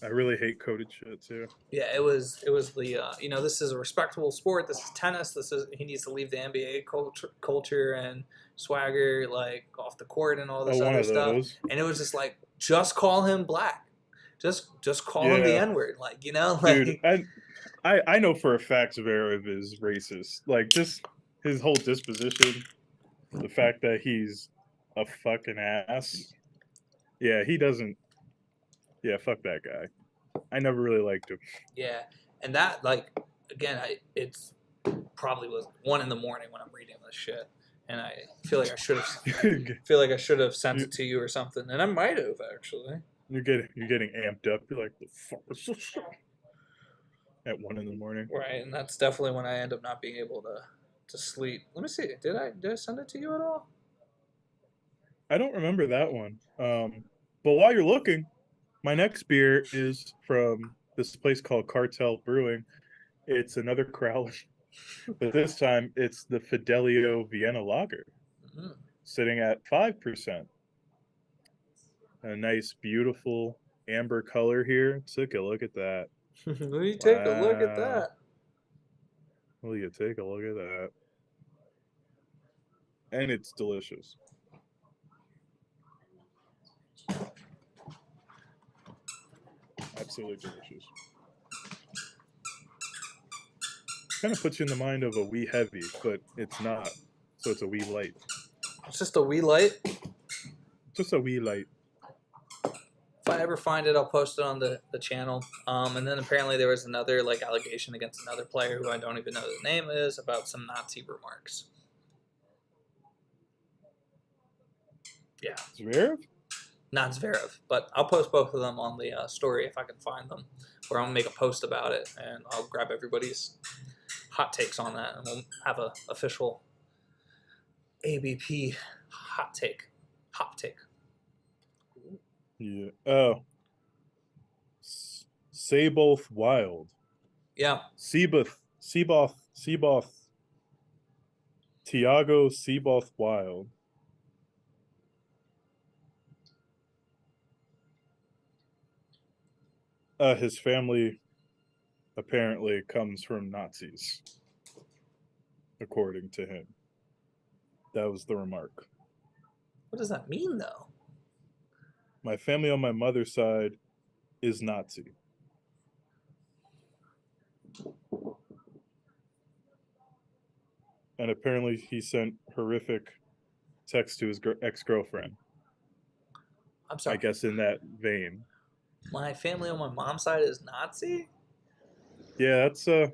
I really hate coded shit too. yeah, it was the this is a respectable sport. This is tennis. This is he needs to leave the NBA culture and swagger like off the court and all Oh, this one other of stuff. those. And it was just like just call him black, just call him the Yeah, N word, like dude. like I know for a fact Zverev is racist. Like, just his whole disposition, the fact that he's a fucking ass. Yeah, he doesn't. Yeah, fuck that guy. I never really liked him. yeah. And that like again, it's probably was 1 a.m. when I'm reading this shit, and I feel like I should have sent you, it to you or something, and I might have actually. you're getting amped up. You're like, the fuck is this? At 1 a.m. Right, and that's definitely when I end up not being able to sleep. Let me see. Did I send it to you at all? I don't remember that one. But while you're looking, my next beer is from this place called Cartel Brewing. It's another Crowley, but this time it's the Fidelio Vienna Lager, Mm. sitting at 5%. A nice, beautiful amber color here. Take a look at that. Will you take a look at Wow. that? Will you take a look at that? And it's delicious. Absolutely delicious. Kind of puts you in the mind of a wee heavy, but it's not. So it's a wee light. It's just a wee light. Just a wee light. If I ever find it, I'll post it on the channel. And then apparently there was another like allegation against another player who I don't even know the name is about some Nazi remarks. Yeah. Zverev? Not Zverev, but I'll post both of them on the story if I can find them, or I'll make a post about it and I'll grab everybody's hot takes on that, and we'll have a official ABP hot take. Yeah. Oh. Saboth Wild. Yeah. Seaboth. Tiago Seaboth Wild. His family apparently comes from Nazis, according to him. That was the remark. What does that mean, though? My family on my mother's side is Nazi. And apparently he sent horrific texts to his ex-girlfriend. I'm sorry. I guess in that vein. My family on my mom's side is Nazi? Yeah, that's an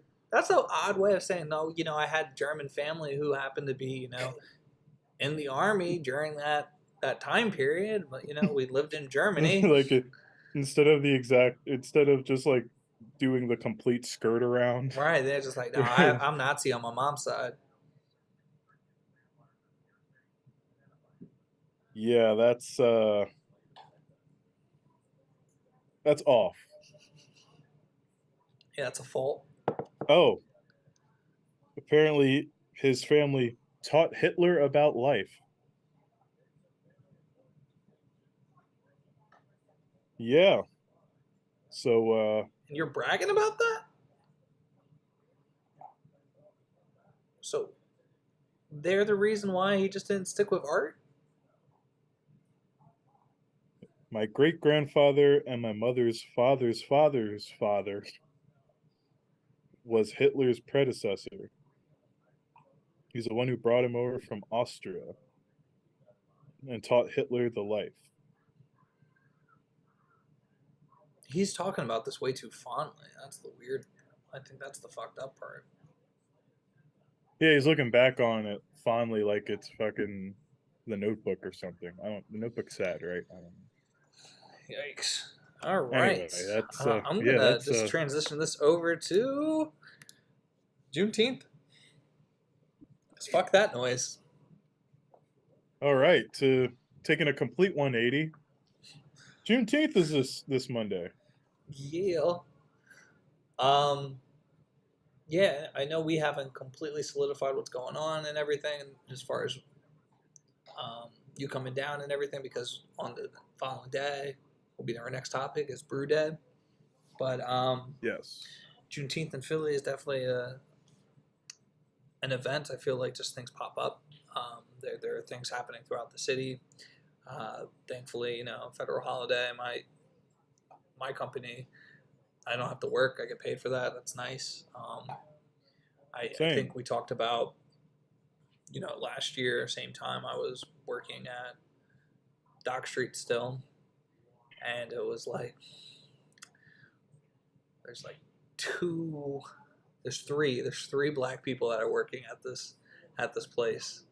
odd way of saying no. I had German family who happened to be, in the army during that time period. But we lived in Germany. like instead of just like doing the complete skirt around. Right? They're just like, no, I'm Nazi on my mom's side. Yeah, that's off. Yeah, that's a fault. Oh, apparently his family taught Hitler about life. Yeah. So And you're bragging about that? So they're the reason why he just didn't stick with art? my great grandfather and my mother's father's father's father was Hitler's predecessor. He's the one who brought him over from Austria and taught Hitler the life. He's talking about this way too fondly. That's the weird. I think that's the fucked up part. Yeah, he's looking back on it fondly like it's fucking the Notebook or something. I don't. The Notebook's sad, right? I don't know. Yikes. All Anyway, right. that's I'm yeah, gonna that's just transition this over to Juneteenth. 'Cause fuck that noise. all right. To taking a complete 180. Juneteenth is this Monday. Yeah. Um. Yeah, I know we haven't completely solidified what's going on and everything as far as you coming down and everything because on the following day will be our next topic is Brew Day. But Yes. Juneteenth in Philly is definitely an event. I feel like just things pop up. There are things happening throughout the city. Thankfully, federal holiday. My company, I don't have to work. I get paid for that. That's nice. I Same. think we talked about, last year, same time I was working at Dock Street still, and it was like there's like two, there's three black people that are working at this place,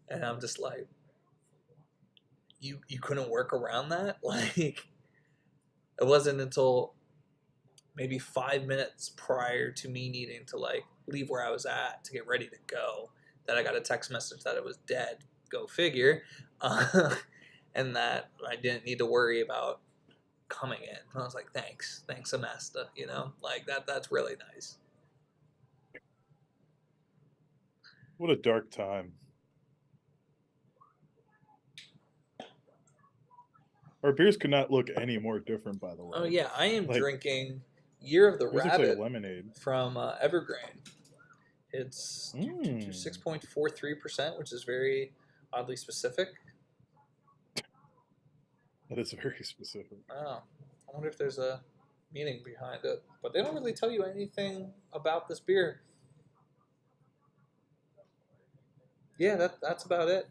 and I'm just like, you couldn't work around that. Like it wasn't until maybe 5 minutes prior to me needing to like leave where I was at to get ready to go that I got a text message that it was dead. Go figure. And that I didn't need to worry about coming in. And I was like, thanks, Amasta. Like that's really nice. What a dark time. Our beers could not look any more different, by the way. Oh yeah, I am Like, drinking Year of the yours looks like a Rabbit lemonade. from Evergreen. It's Mm. 6.43%, which is very oddly specific. That is very specific. Oh, I wonder if there's a meaning behind it, but they don't really tell you anything about this beer. Yeah, that's about it.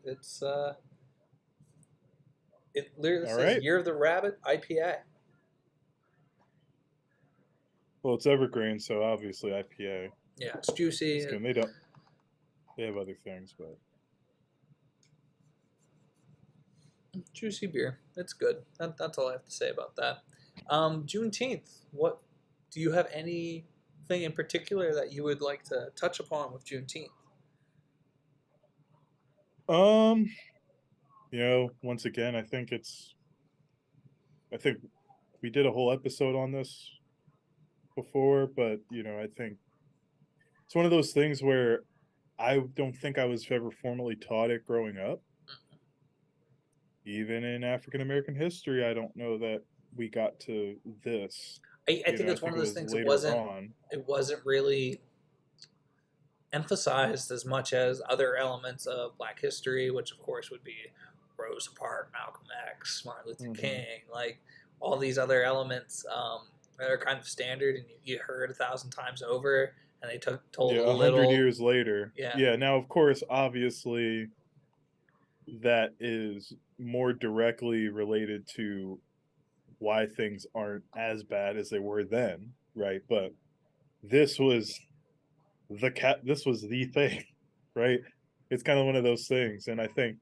It literally All says right. Year of the Rabbit IPA. Well, it's evergreen, so obviously IPA. Yeah, it's juicy. Just kidding. They don't. They have other things, but Juicy beer. It's good. That's all I have to say about that. Juneteenth. What do you have anything in particular that you would like to touch upon with Juneteenth? um, once again, I think we did a whole episode on this before, but I think it's one of those things where I don't think I was ever formally taught it growing up. Even in African American history, I don't know that we got to this. I think I it's one think of it those was things. later on. It wasn't really emphasized as much as other elements of Black history, which of course would be Rosa Parks, Malcolm X, Martin Luther Mhm. King, like all these other elements that are kind of standard and you heard 1,000 times over, and they told Yeah, a 100 years later. Yeah. Yeah, now of course, obviously, that is more directly related to why things aren't as bad as they were then, right? But this was this was the thing, right? It's kind of one of those things, and I think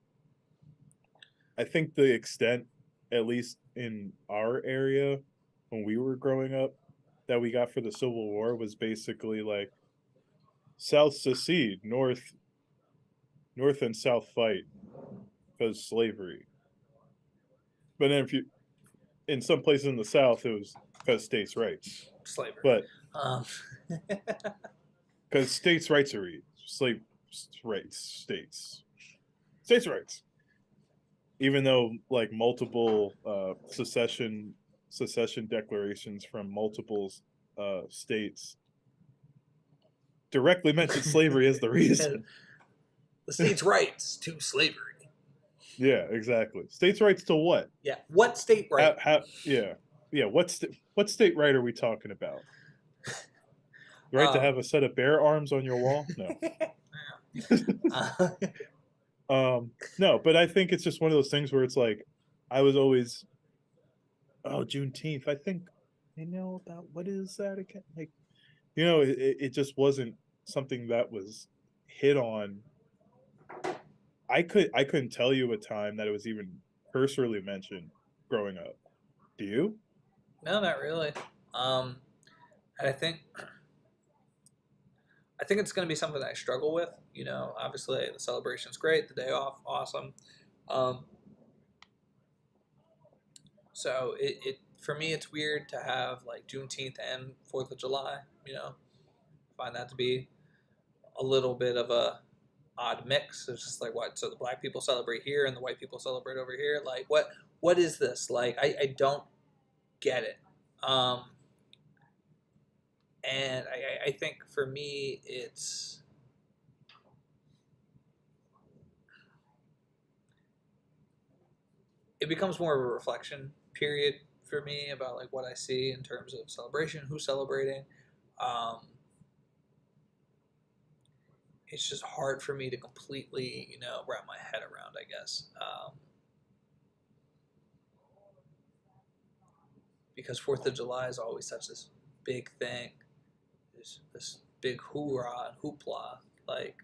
the extent, at least in our area, when we were growing up, that we got for the Civil War was basically like South secede, North and South fight because slavery. But then if you in some places in the South, it was because states' rights. slavery. But Um, because states' rights are slave rights, states' rights. Even though like multiple secession secession declarations from multiple states directly mention slavery as the reason. The states' rights to slavery. Yeah, exactly. States' rights to what? Yeah. What state right? Yeah. What state right are we talking about? The right to have a set of bear arms on your wall? No. uh, No, but I think it's just one of those things where it's like, I was always, oh, Juneteenth. I think I know about what is that again? Like, it just wasn't something that was hit on. I couldn't tell you a time that it was even cursorily mentioned growing up. Do you? no, not really. And I think it's going to be something that I struggle with. Obviously the celebration's great, the day off, awesome. Um, so it for me, it's weird to have like Juneteenth and 4th of July. Find that to be a little bit of a odd mix. It's just like, what? So the black people celebrate here and the white people celebrate over here. Like, what is this? Like, I don't get it. And I think for me, it becomes more of a reflection period for me about like what I see in terms of celebration, who's celebrating. Um, it's just hard for me to completely, wrap my head around, I guess. Because 4th of July is always such this big thing, this big hoorah and hoopla, like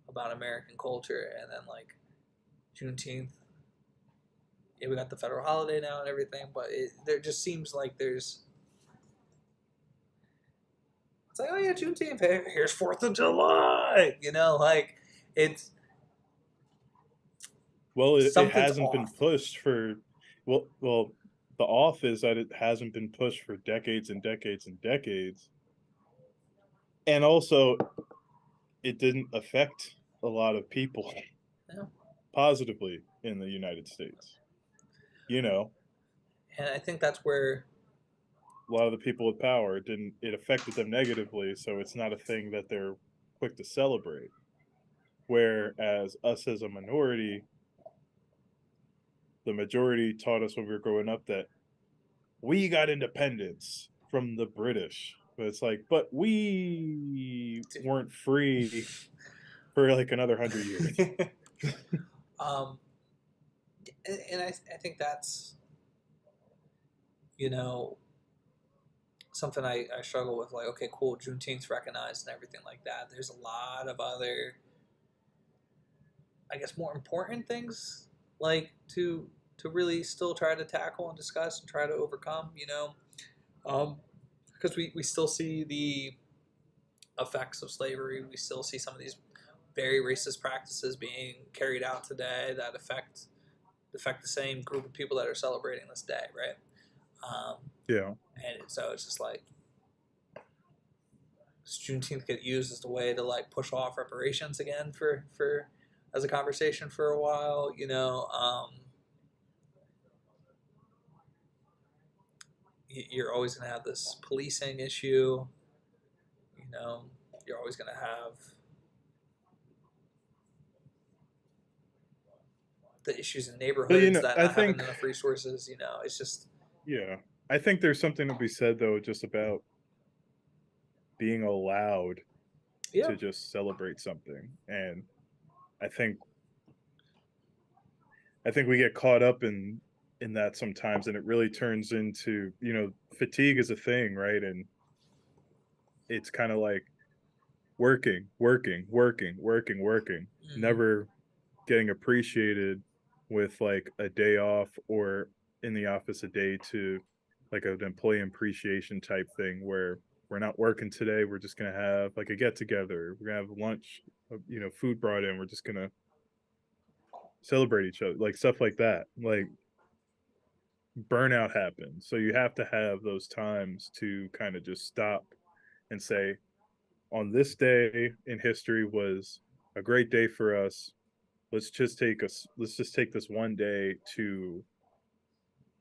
about American culture, and then like Juneteenth. Yeah, we got the federal holiday now and everything, but there just seems like it's like, oh yeah, Juneteenth. Here's 4th of July. Like it's Well, it something's hasn't been off. pushed for, well, the off is that it hasn't been pushed for decades and decades and decades. And also, it didn't affect a lot of people Yeah. positively in the United States. And I think that's where, A lot of the people with power it affected them negatively, so it's not a thing that they're quick to celebrate. Whereas us as a minority, the majority taught us when we were growing up that we got independence from the British. But it's like, but we weren't free for like another 100 years. um, and I think that's, you know, something I struggle with. Like, okay, cool, Juneteenth's recognized and everything like that. There's a lot of other, I guess, more important things like to really still try to tackle and discuss and try to overcome. Because we still see the effects of slavery. We still see some of these very racist practices being carried out today that affect the same group of people that are celebrating this day, right? Yeah. And so it's just like, does Juneteenth get used as a way to like push off reparations again for as a conversation for a while? You're always going to have this policing issue. You know, you're always going to have the issues in But neighborhoods that I not having think, enough resources. It's just, yeah, I think there's something to be said though, just about being allowed yeah, to just celebrate something. And I think we get caught up in that sometimes, and it really turns into, fatigue is a thing, right? And it's kind of like working, working, working, working, working, mm-hmm. never getting appreciated with like a day off, or in the office a day to like an employee appreciation type thing where we're not working today, we're just gonna have like a get together, we're gonna have lunch, food brought in, we're just gonna celebrate each other, like stuff like that. Like, burnout happens, so you have to have those times to kind of just stop and say, on this day in history was a great day for us. Let's just take this one day to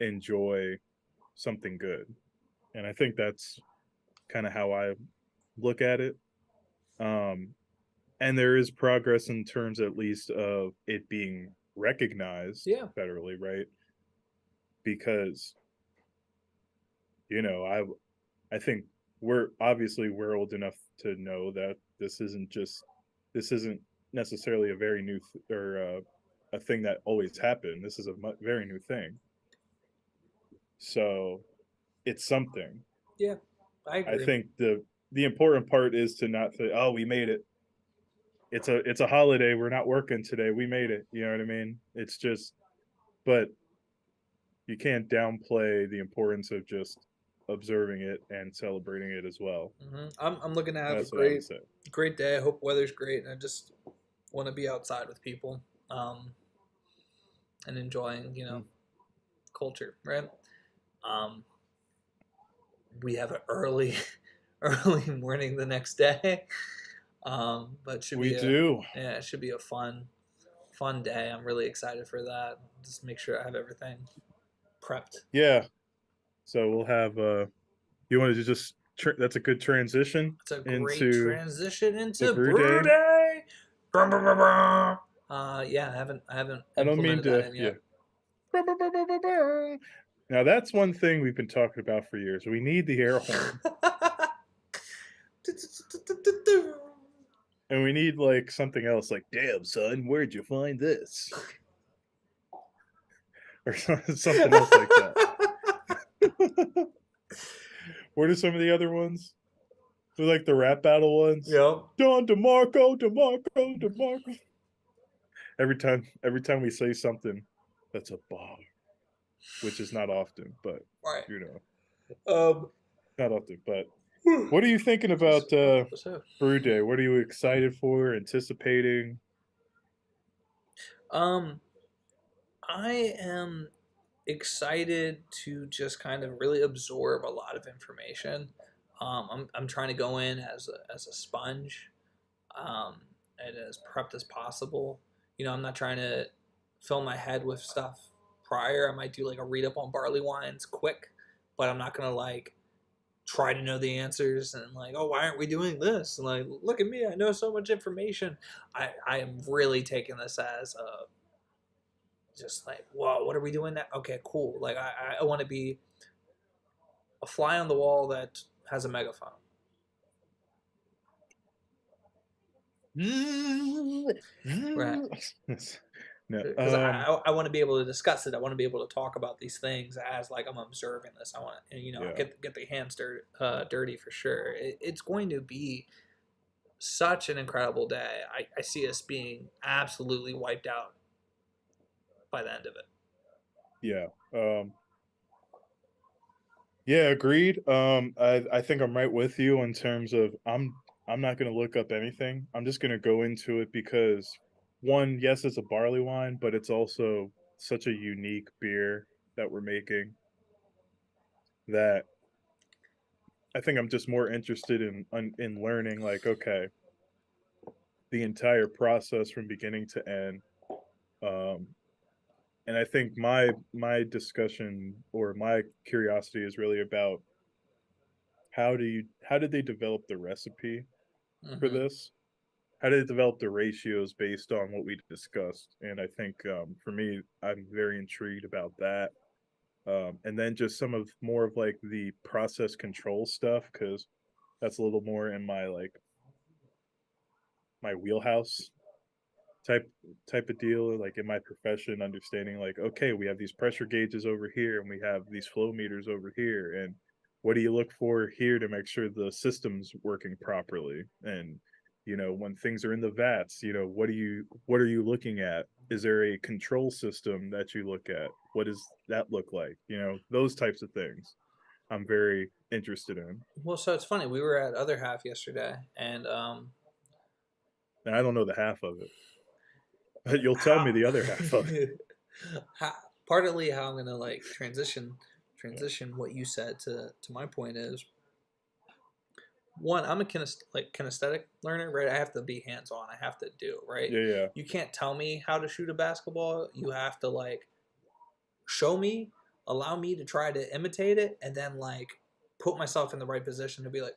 enjoy something good. And I think that's kind of how I look at it. Um, and there is progress in terms, at least, of it being recognized Yeah. federally, right? Because I think we're old enough to know that this isn't necessarily a very new or a thing that always happened. This is a very new thing. So it's something. Yeah, I I agree. think the important part is to not say, "Oh, we made it. It's a holiday. We're not working today. We made it." You know what I mean? It's just, but you can't downplay the importance of just observing it and celebrating it as well. I'm looking to have a That's what I would say. great day. I hope weather's great, and I just want to be outside with people, and enjoying Mm. culture. Right. Um, we have an early early morning the next day, but it should We be do. it should be a fun day. I'm really excited for that. Just make sure I have everything prepped. Yeah. So we'll have you want to just that's a good transition It's a great into transition the into brew Brew day. Day. Brum, brum, brum, brum. Yeah, I haven't I don't mean implemented that to, in yeah. yet. Now that's one thing we've been talking about for years. We need the air horn. And we need like something else, like, damn son, where'd you find this? Or something else like that. What are some of the other ones? They're like the rap battle ones. Yep. Don DeMarco. Every time we say something, that's a bar, which is not often, but Right. you know, Um. not often. But what are you thinking Just, about Brew Day? What are you excited for? Anticipating? um, I am excited to just kind of really absorb a lot of information. I'm trying to go in as a sponge, um, and as prepped as possible. I'm not trying to fill my head with stuff prior. I might do like a read up on barley wines quick, but I'm not gonna like try to know the answers and like, oh, why aren't we doing this? And like, look at me, I know so much information. I am really taking this as a just like, whoa, what are we doing now? Okay, cool. Like I want to be a fly on the wall that has a megaphone. Right. No, Because I want to be able to discuss it. I want to be able to talk about these things as like I'm observing this. I want to, yeah, get the hands dirty for sure. It's going to be such an incredible day. I see us being absolutely wiped out by the end of it. yeah. Yeah, agreed. I think I'm right with you in terms of I'm not gonna look up anything. I'm just gonna go into it because one, yes, it's a barley wine, but it's also such a unique beer that we're making that I think I'm just more interested in learning, like, okay, the entire process from beginning to end. Um, and I think my discussion or my curiosity is really about how did they develop the recipe for Mm-hmm. this? How did they develop the ratios based on what we discussed? And I think for me, I'm very intrigued about that. And then just some of more of like the process control stuff because that's a little more in my my wheelhouse type type of deal, like in my profession, understanding like, okay, we have these pressure gauges over here and we have these flow meters over here, and what do you look for here to make sure the system's working properly? And when things are in the vats, what are you looking at? Is there a control system that you look at? What does that look like? Those types of things I'm very interested in. Well, so it's funny. We were at Other Half yesterday, and And I don't know the half of it, but you'll tell how, me the other half of it. how partly how I'm gonna like transition what you said to my point is one, I'm a kinesthetic learner, right? I have to be hands on. I have to do, right? Yeah, yeah. You can't tell me how to shoot a basketball. You have to like show me, allow me to try to imitate it, and then like put myself in the right position to be like,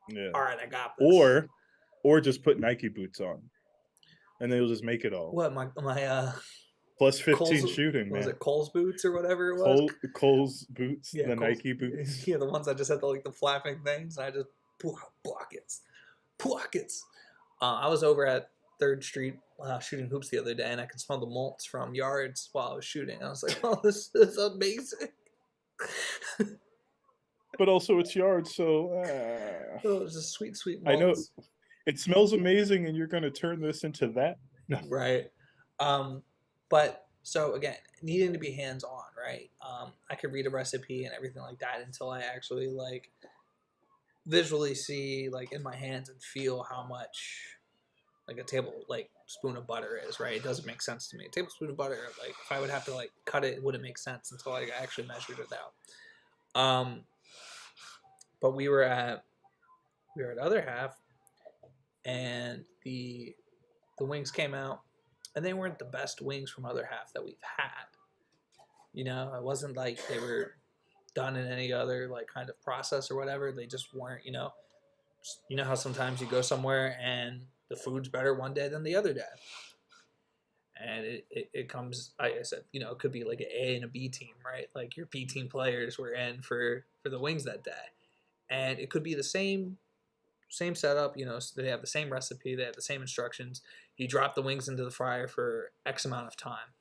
Yeah. all right, I got this. Or just put Nike boots on, and they'll just make it all. What my Plus 15 Cole's, shooting, was man. it Cole's boots or whatever it was? Cole's boots, Yeah, the Cole's, Nike boots. Yeah, the ones that just had the flapping things. And I just pockets. I was over at 3rd Street shooting hoops the other day, and I could smell the malts from yards while I was shooting. I was like, "Oh, this is amazing!" But also it's yards, so Oh, it was just sweet, sweet I know malts. it smells amazing, and you're gonna turn this into that. No. Right. But so again, needing to be hands on, right? I could read a recipe and everything like that until I actually like visually see like in my hands and feel how much like a tablespoon of butter is, right? It doesn't make sense to me. A tablespoon of butter, like if I would have to like cut it, it wouldn't make sense until I actually measured it out. But we were at other half, and the wings came out, and they weren't the best wings from other half that we've had. You know, it wasn't like they were done in any other like kind of process or whatever. They just weren't. You know how sometimes you go somewhere and the food's better one day than the other day, and it comes. Like I said, it could be like an A and a B team, right? Like your B team players were in for the wings that day, and it could be the same setup. So they have the same recipe, they have the same instructions. You drop the wings into the fryer for X amount of time.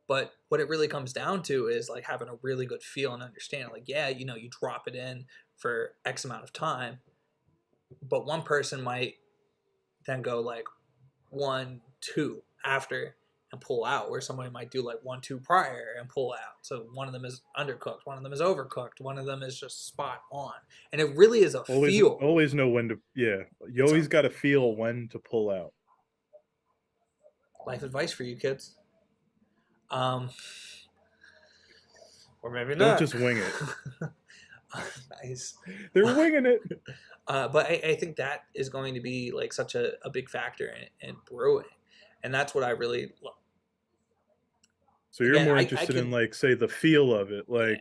But what it really comes down to is like having a really good feel and understanding. Like, yeah, you drop it in for X amount of time, but one person might then go like 1, 2 after and pull out, where somebody might do like 1, 2 prior and pull out. So one of them is undercooked, one of them is overcooked, one of them is just spot on. And it really is a feel. Always know when to. Yeah, you always got to feel when to pull out. Life advice for you kids. Or maybe Don't not. just wing it. Nice. They're winging it. But I think that is going to be like such a big factor in brewing, and that's what I really love. So you're more interested in like, say, the feel of it, like,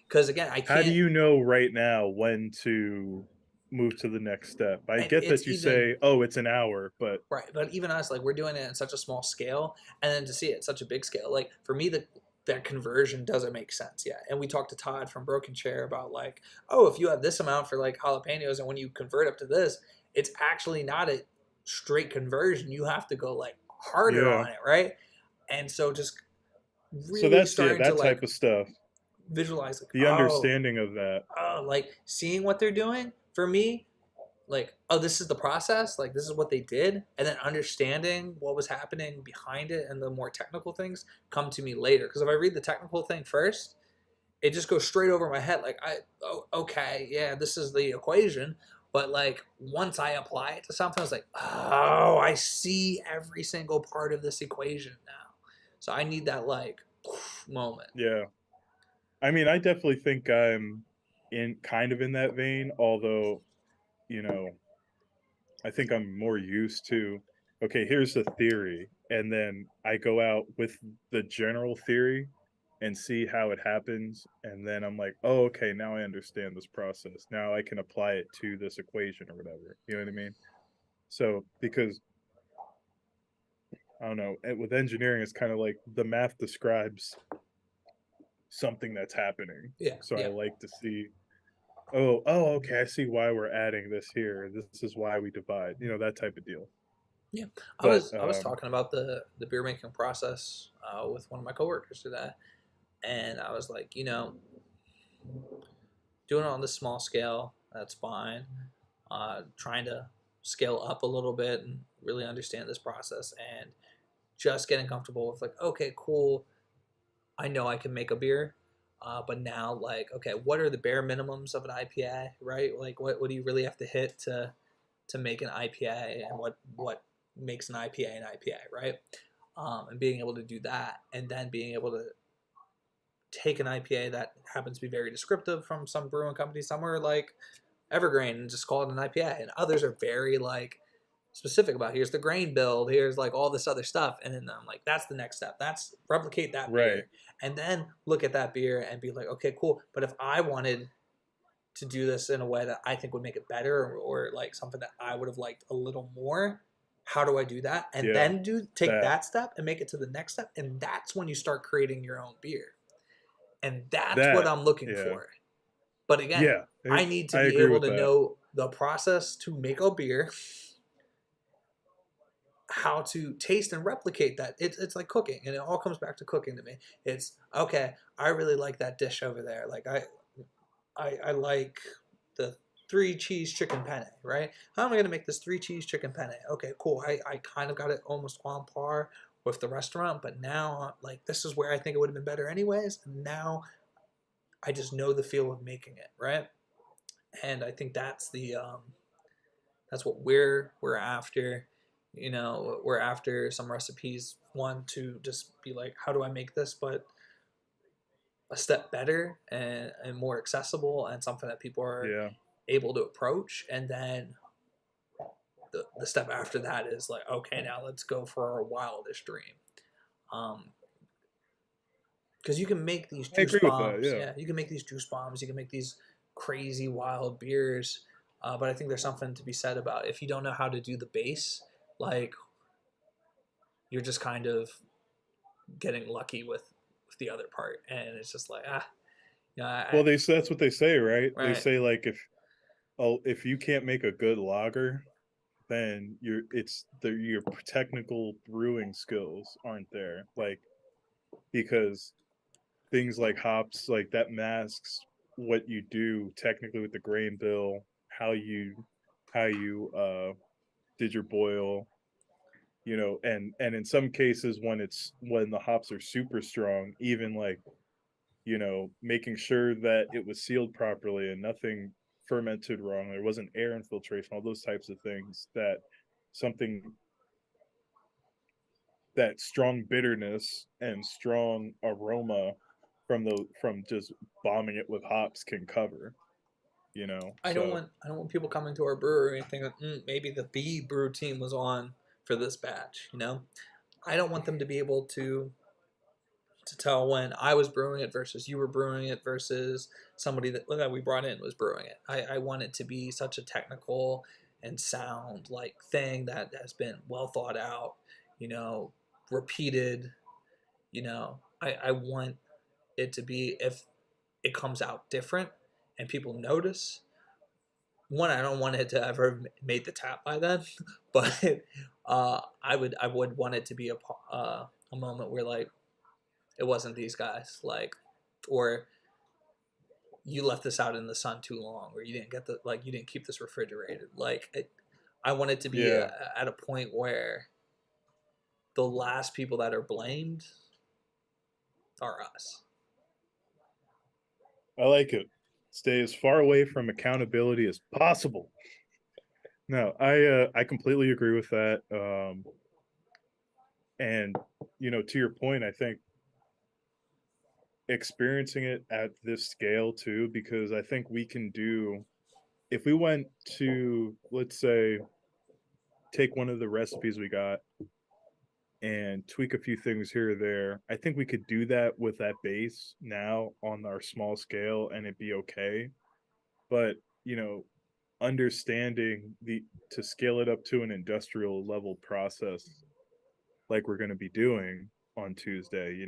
because again, I can't. How do you know right now when to move to the next step? I get that you say, "Oh, it's an hour," but right. But even us, like, we're doing it in such a small scale, and then to see it at such a big scale, like for me, that conversion doesn't make sense yet. And we talked to Todd from Broken Chair about like, oh, if you have this amount for like jalapenos, and when you convert up to this, it's actually not a straight conversion. You have to go like harder on it, right? And so just really so that's starting that to type like of stuff. visualize like, The understanding of that. like seeing what they're doing for me, like, oh, this is the process, like this is what they did, and then understanding what was happening behind it and the more technical things come to me later. Because if I read the technical thing first, it just goes straight over my head. Like, okay, yeah, this is the equation. But like once I apply it to something, I was like, oh, I see every single part of this equation now. So I need that like moment. Yeah. I mean, I definitely think I'm in that vein, although, I think I'm more used to, okay, here's the theory, and then I go out with the general theory and see how it happens, and then I'm like, oh, okay, now I understand this process. Now I can apply it to this equation or whatever. You know what I mean? So, because I don't know, with engineering, it's kind of like the math describes something that's happening. Yeah. So I like to see, okay, I see why we're adding this here. This is why we divide, that type of deal. Yeah, But, I was talking about the beer making process with one of my coworkers today, and I was like, doing it on this small scale, that's fine. Trying to scale up a little bit and really understand this process, and just getting comfortable with like, okay, cool, I know I can make a beer, but now like, okay, what are the bare minimums of an IPA, right? Like, what do you really have to hit to make an IPA, and what makes an IPA, right? And being able to do that, and then being able to take an IPA that happens to be very descriptive from some brewing company somewhere like Evergreen and just call it an IPA, and others are very like specific about. Here's the grain build. Here's like all this other stuff. And then I'm like, that's the next step. That's replicate that Right. beer, and then look at that beer and be like, okay, cool. But if I wanted to do this in a way that I think would make it better, or like something that I would have liked a little more, how do I do that? And Yeah. then take That. that step and make it to the next step. And that's when you start creating your own beer. And that's what That. I'm looking Yeah. for. But again, Yeah. I need to I be agree able with to that. know the process to make a beer, how to taste and replicate that. It's like cooking, and it all comes back to cooking to me. It's okay. I really like that dish over there. Like I like the 3 cheese chicken penne, right? How am I going to make this 3 cheese chicken penne? Okay, cool. I kind of got it almost on par with the restaurant, but now like this is where I think it would have been better anyways. And now I just know the feel of making it, right? And I think that's what we're after. You know, we're after some recipes. One to just be like, how do I make this, but a step better and more accessible, and something that people are Yeah. able to approach. And then the step after that is like, okay, now let's go for our wildest dream. Because you can make these I juice agree with that. bombs. Yeah. Yeah, you can make these juice bombs. You can make these crazy wild beers. But I think there's something to be said about if you don't know how to do the base, like you're just kind of getting lucky with the other part, and it's just like Well, that's what they say, right? They right. say like if you can't make a good lager, then your technical brewing skills aren't there. Like because things like hops, like that masks what you do technically with the grain bill, how you did your boil, and in some cases when the hops are super strong, even like making sure that it was sealed properly and nothing fermented wrong, there wasn't air infiltration, all those types of things, something that strong bitterness and strong aroma from just bombing it with hops can cover, so I don't want people coming to our brewery and thinking maybe the B brew team was on for this batch. You know, I don't want them to be able to tell when I was brewing it versus you were brewing it versus somebody that we brought in was brewing it. I want it to be such a technical and sound like thing that has been well thought out, you know, repeated. You know, I want it to be, if it comes out different and people notice. One, I don't want it to ever made the tap by then, but I would want it to be a moment where like it wasn't these guys, like, or you left this out in the sun too long, or you didn't get you didn't keep this refrigerated. I want it to be yeah, at a point where the last people that are blamed are us. I like it. Stay as far away from accountability as possible. No, I completely agree with that. And to your point, I think experiencing it at this scale too, because I think we can do, if we went to, let's say, take one of the recipes we got and tweak a few things here or there, I think we could do that with that base now on our small scale and it'd be okay. But, understanding to scale it up to an industrial level process like we're going to be doing on Tuesday,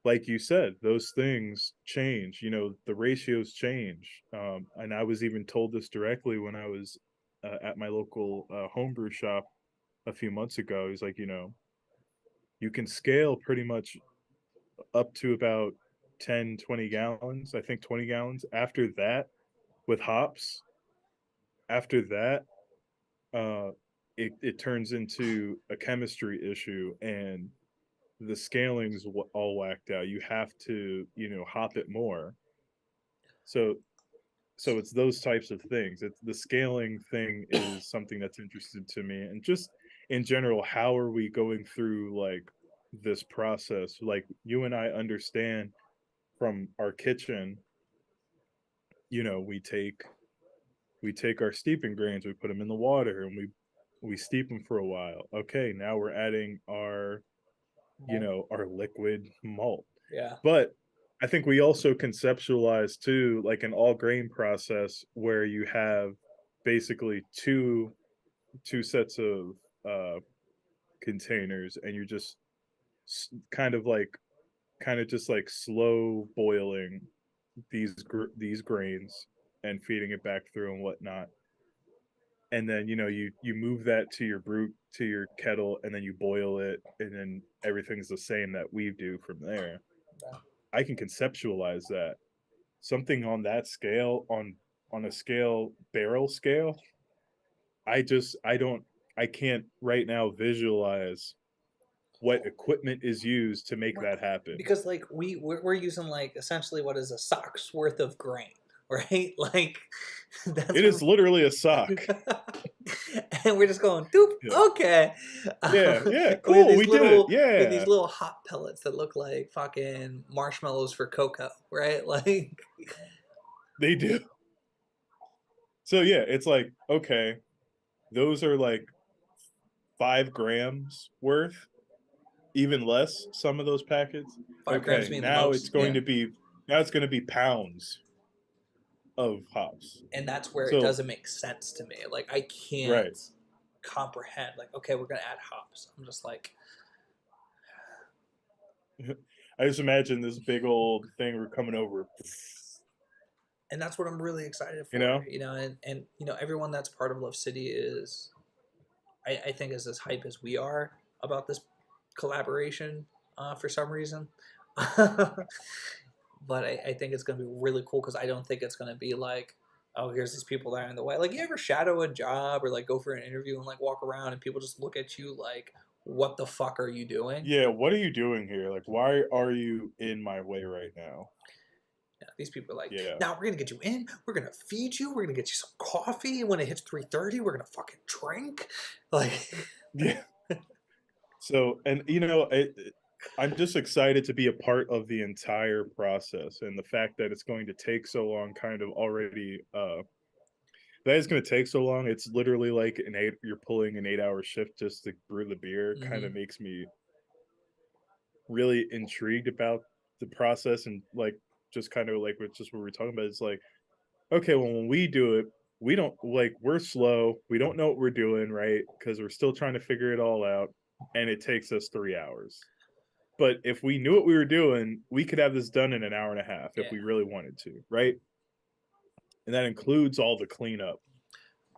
like you said, those things change, the ratios change. And I was even told this directly when I was at my local homebrew shop a few months ago. He's like, you can scale pretty much up to about 10, 20 gallons. I think 20 gallons. After that, with hops, after that, uh, it turns into a chemistry issue and the scaling's all whacked out. You have to, hop it more. So it's those types of things. It's the scaling thing is something that's interesting to me, and just in general, how are we going through like this process? Like you and I understand from our kitchen, we We take our steeping grains, we put them in the water, and we steep them for a while. Okay, now we're adding our, our liquid malt. Yeah. But I think we also conceptualize too, like an all grain process where you have basically two sets of containers, and you're just kind of just like slow boiling these grains and feeding it back through and whatnot. And then you move that to your brew to your kettle, and then you boil it, and then everything's the same that we do from there. Yeah. I can conceptualize that. Something on that scale, on a scale, barrel scale, I can't right now visualize what equipment is used to make Right. that happen. Because like we're using like essentially what is a sock's worth of grain, right? Like that's It is literally a sock. and we're just going doop. Yeah. Okay. Yeah, yeah, We have cool, we did it, we have these yeah. little hot pellets that look like fucking marshmallows for cocoa, right? Like They do. So, yeah, it's like, okay, those are like 5 grams worth, even less, some of those packets. 5 grams Okay, being the most. Yeah. now it's gonna be pounds of hops. And that's where it So doesn't make sense to me. Like I right. can't comprehend. Like, okay, we're gonna add hops. I'm just like, I just imagine this big old thing we're coming over, and that's what I'm really excited you for. know? And everyone that's part of Love City is, I think, is as hype as we are about this collaboration for some reason. But I think it's gonna be really cool because I don't think it's gonna be like, oh, here's these people that are in the way. Like, you ever shadow a job or like go for an interview and like walk around and people just look at you like, what the fuck are you doing? Yeah, what are you doing here? Like, why are you in my way right now? Yeah, these people are like, Yeah. now we're gonna get you in, we're gonna feed you, we're gonna get you some coffee. When it hits 3:30, we're gonna fucking drink. Like, Yeah. So, and I'm just excited to be a part of the entire process, and the fact that it's going to take so long kind of already that is going to take so long. It's literally like you're pulling an 8-hour shift just to brew the beer, kind of makes me really intrigued about the process. And like, just kind of like just what we're talking about, it's like, okay, well, when we do it, we don't like, we're slow, we don't know what we're doing, right? Because we're still trying to figure it all out, and it takes us 3 hours. But if we knew what we were doing, we could have this done in an hour and a half if yeah. we really wanted to, right? And that includes all the cleanup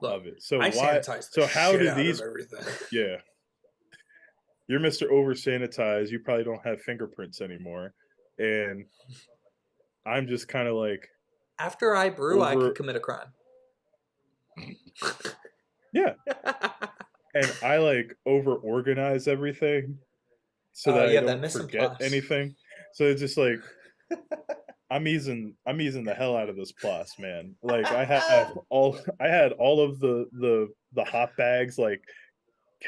Look, of it. So I why? sanitize the So how shit do out these? of everything. Yeah, you're Mr. Over Sanitized. You probably don't have fingerprints anymore, and I'm just kind of like After I brew, I could over. commit a crime. Yeah, and I like over organize everything so Oh, that you I have that don't mise en forget place. anything. So it's just like I'm easing the hell out of this plus, man. Like I had all of the hop bags like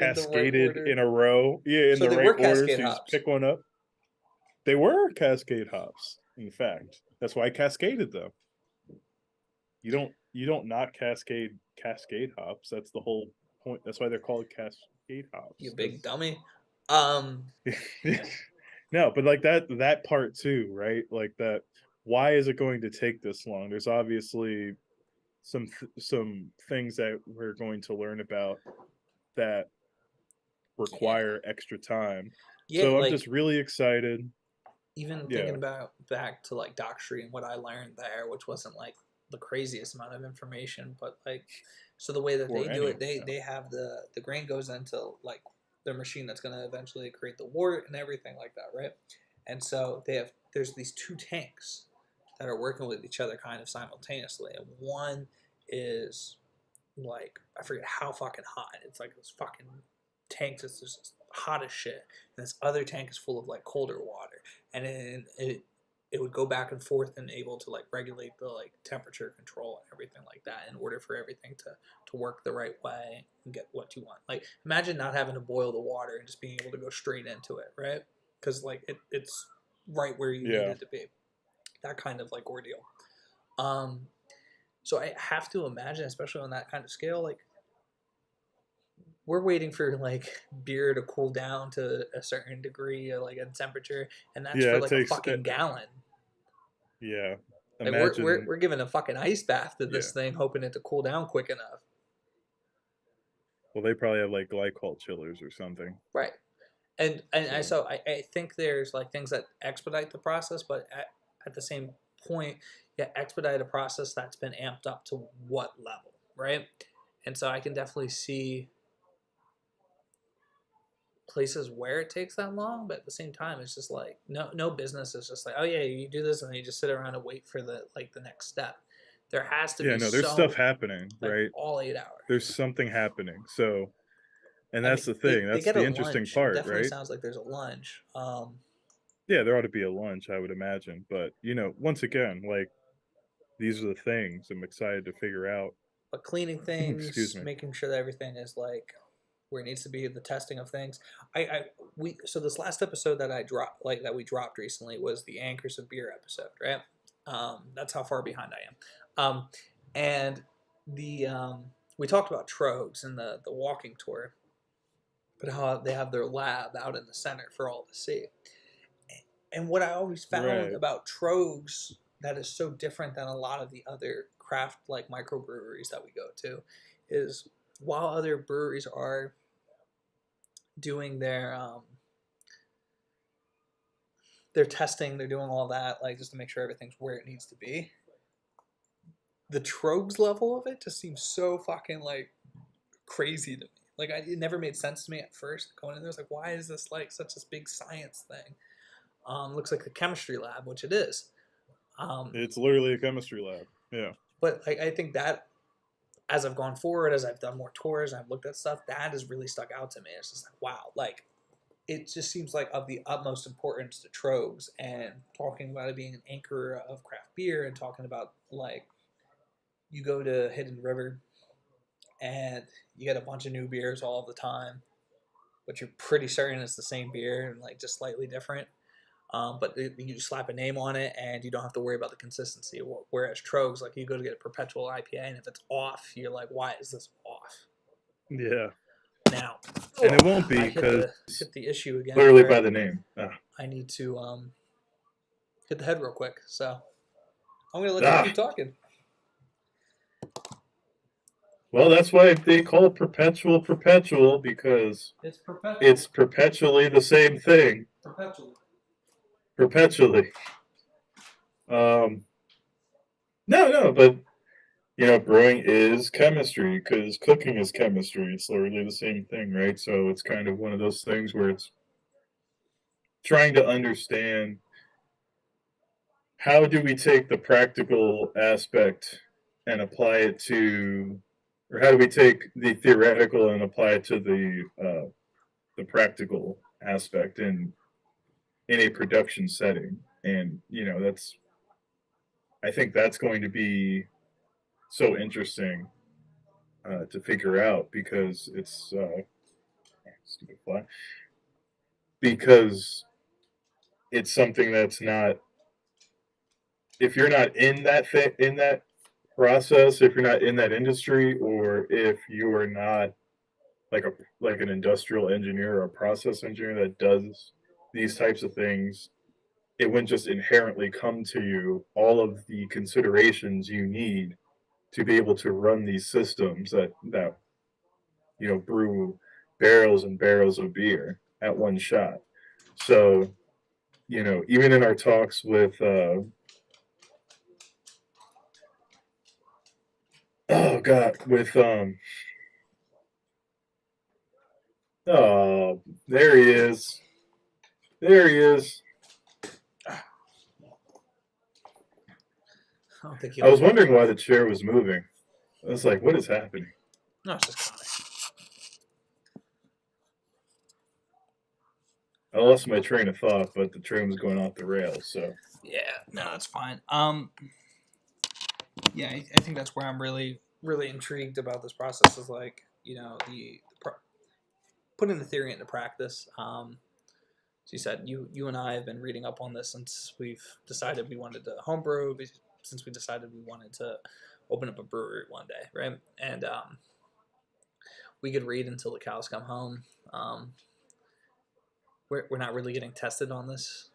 In the right cascaded order. in a row. Yeah, in So the they right were order. Cascade So you just hops. pick one up. They were Cascade hops, in fact. That's why I cascaded them. You don't not cascade hops. That's the whole point. That's why they're called cascade You hops. big dummy. No, but like that part too, right? Like that. Why is it going to take this long? There's obviously some things that we're going to learn about that Yeah. require extra time. Yeah, So I'm like just really excited. even Yeah. thinking about back to like Doc Street and what I learned there, which wasn't like the craziest amount of information, but like, so the way that Or they do any. it, they have the grain goes into like their machine that's going to eventually create the wort and everything like that, right? And so there's these two tanks that are working with each other kind of simultaneously, and one is like, I forget how fucking hot. It's like this fucking tank that's just hot as shit, and this other tank is full of like colder water, and then it would go back and forth and able to like regulate the like temperature control and everything like that in order for everything to work the right way and get what you want. Like, imagine not having to boil the water and just being able to go straight into it, right? Because like it's right where you need Yeah. it to be. That kind of like ordeal. Um, So I have to imagine, especially on that kind of scale, like we're waiting for like beer to cool down to a certain degree, like a temperature, and that's Yeah, for it like a takes fucking gallon. yeah. Like we're Imagine we're giving a fucking ice bath to yeah. this thing, hoping it to cool down quick enough. Well, they probably have like glycol chillers or something. Right. And So so I think there's like things that expedite the process, but at the same point, yeah, expedite a process that's been amped up to what level, right? And so I can definitely see places where it takes that long, but at the same time, it's just like no business is just like, oh yeah, you do this and then you just sit around and wait for the like the next step. There has to yeah, be no, there's stuff some happening, like right? all 8 hours. There's something happening. So and I mean, that's the thing. they That's get a the interesting lunch. It part, definitely right? sounds like there's a lunch. Yeah, there ought to be a lunch, I would imagine. But once again, like these are the things I'm excited to figure out. But cleaning Excuse things, me. making sure that everything is like where it needs to be, the testing of things. I we so this last episode that I dropped, like that we dropped recently, was the Anchors of Beer episode, right? That's how far behind I am. And the we talked about trogs and the walking tour, but how they have their lab out in the center for all to see. And what I always found Right. about trogs that is so different than a lot of the other craft like microbreweries that we go to is while other breweries are doing their testing, they're doing all that like just to make sure everything's where it needs to be. The trogs level of it just seems so fucking like crazy to me. Like it never made sense to me at first going in there. I was like, why is this like such a big science thing? Looks like a chemistry lab, which it is. It's literally a chemistry lab. Yeah. But I think that as I've gone forward, as I've done more tours, and I've looked at stuff, that has really stuck out to me. It's just like, wow, like it just seems like of the utmost importance to trogs, and talking about it being an anchor of craft beer, and talking about like you go to Hidden River and you get a bunch of new beers all the time, but you're pretty certain it's the same beer and like just slightly different. But you slap a name on it and you don't have to worry about the consistency. Whereas Trogs, like you go to get a perpetual IPA and if it's off, you're like, why is this off? Yeah. Now, And it won't be I because hit the issue again. literally by the name. I need to hit the head real quick. So I'm gonna let you keep talking. Well, that's why they call it perpetual because It's perpetual. it's perpetually the same thing. Perpetually. No, but brewing is chemistry because cooking is chemistry. It's literally the same thing, right? So it's kind of one of those things where it's trying to understand how do we take the practical aspect and apply it to, or how do we take the theoretical and apply it to the practical aspect in a production setting, and I think that's going to be so interesting to figure out because it's stupid fly because it's something that's not if you're not in that process, if you're not in that industry, or if you are not like an industrial engineer or a process engineer that does these types of things, it wouldn't just inherently come to you all of the considerations you need to be able to run these systems that brew barrels and barrels of beer at one shot. So, even in our talks with oh god, with oh, there he is. There he is. I don't think I was wondering why the chair was moving. I was like, what is happening? No, it's just Connor. I lost my train of thought, but the train was going off the rails, so. Yeah, no, that's fine. Yeah, I think that's where I'm really, really intrigued about this process is like, putting the theory into practice. So you said you and I have been reading up on this since we've decided we wanted to homebrew, since we decided we wanted to open up a brewery one day, right? And we could read until the cows come home. We're not really getting tested on this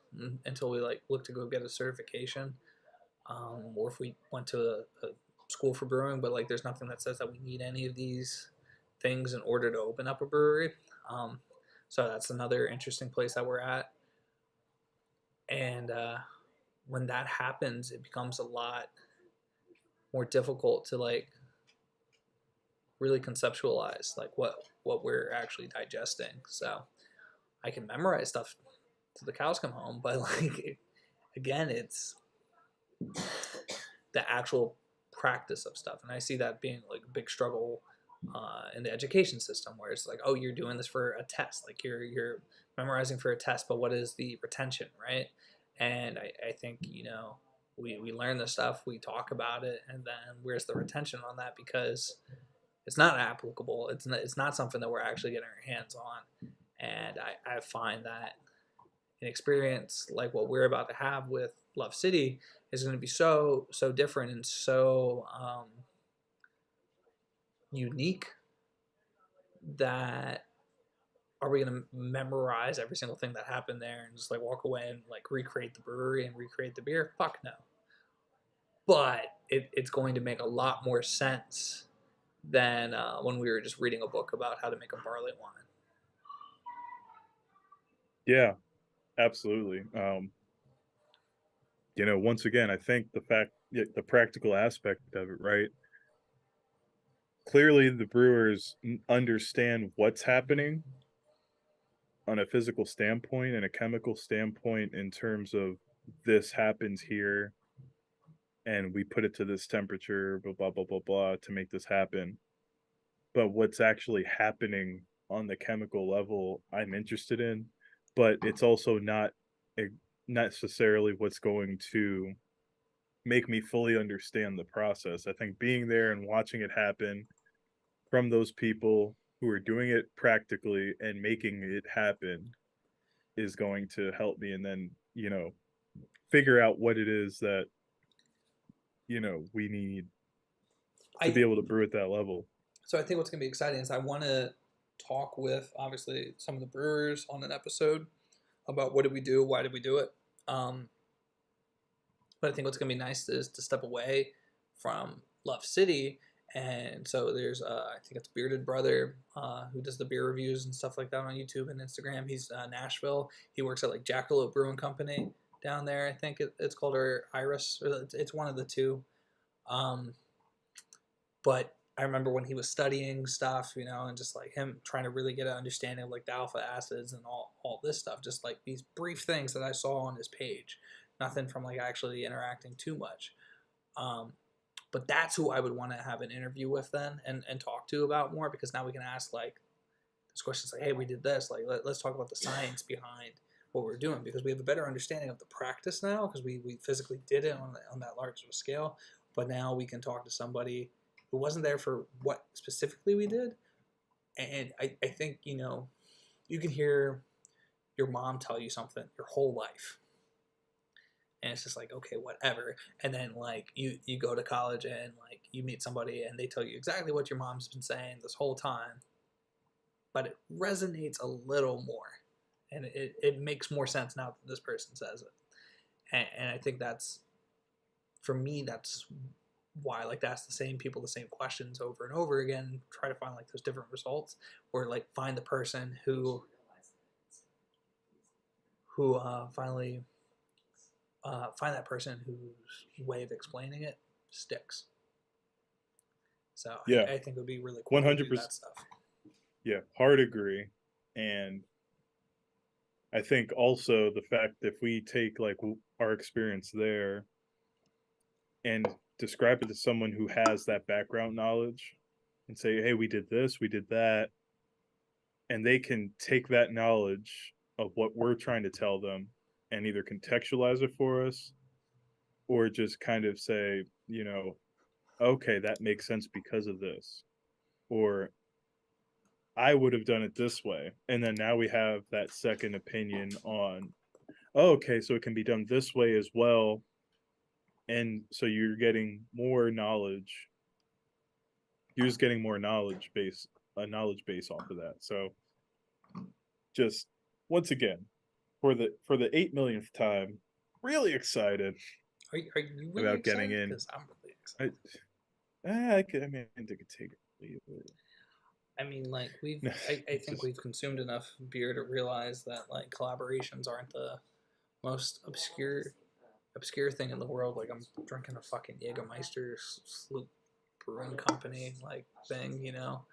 until we like look to go get a certification, or if we went to a school for brewing. But like, there's nothing that says that we need any of these things in order to open up a brewery. So that's another interesting place that we're at. And when that happens, it becomes a lot more difficult to like really conceptualize like what we're actually digesting. So I can memorize stuff till the cows come home, but like again, it's the actual practice of stuff, and I see that being like a big struggle in the education system, where it's like, oh, you're doing this for a test, like you're memorizing for a test, but what is the retention, right? And I think we learn the stuff, we talk about it, and then where's the retention on that? Because it's not applicable. It's not something that we're actually getting our hands on. And I find that an experience like what we're about to have with Love City is going to be so different and so unique that are we going to memorize every single thing that happened there and just like walk away and like recreate the brewery and recreate the beer? Fuck no. But it's going to make a lot more sense than when we were just reading a book about how to make a barley wine. Yeah, absolutely. Once again, I think the practical aspect of it, right? Clearly, the brewers understand what's happening on a physical standpoint and a chemical standpoint in terms of this happens here and we put it to this temperature, blah, blah, blah, blah, blah, to make this happen. But what's actually happening on the chemical level, I'm interested in, but it's also not necessarily what's going to make me fully understand the process. I think being there and watching it happen from those people who are doing it practically and making it happen is going to help me, and then figure out what it is that we need to be able to brew at that level. So I think what's going to be exciting is I want to talk with obviously some of the brewers on an episode about what did we do, why did we do it. But I think what's going to be nice is to step away from Love City. And so there's, I think it's Bearded Brother, who does the beer reviews and stuff like that on YouTube and Instagram. He's Nashville. He works at like Jackalope Brewing Company down there. I think it's called, or Iris, or it's one of the two. But I remember when he was studying stuff, and just like him trying to really get an understanding of like the alpha acids and all this stuff, just like these brief things that I saw on his page. Nothing from like actually interacting too much. But that's who I would want to have an interview with then and talk to about more, because now we can ask like those questions like, hey, we did this. Like, let's talk about the science behind what we're doing, because we have a better understanding of the practice now, because we physically did it on that large of a scale. But now we can talk to somebody who wasn't there for what specifically we did. And I think, you can hear your mom tell you something your whole life. And it's just like, okay, whatever. And then like you go to college and like you meet somebody and they tell you exactly what your mom's been saying this whole time, but it resonates a little more, and it makes more sense now that this person says it. And I think that's, for me, that's why I like to ask the same people the same questions over and over again, try to find like those different results, or like find the person who finally find that person whose way of explaining it sticks. So Yeah, I think it would be really cool 100%. to do that stuff. Yeah, hard agree. And I think also the fact that if we take like our experience there and describe it to someone who has that background knowledge and say, hey, we did this, we did that, and they can take that knowledge of what we're trying to tell them and either contextualize it for us or just kind of say, okay, that makes sense because of this, or I would have done it this way. And then now we have that second opinion on, oh, okay, so it can be done this way as well. and so you're getting more knowledge. You're just getting more knowledge base off of that. So just once again, for the 8 millionth time, really excited Are you really about getting excited? in. Because I'm really excited. I mean, I could take it. Leave it. I mean, like No, I think just we've consumed enough beer to realize that like collaborations aren't the most obscure thing in the world. Like I'm drinking a fucking Jägermeister Sloop Brewing Company like thing, you know.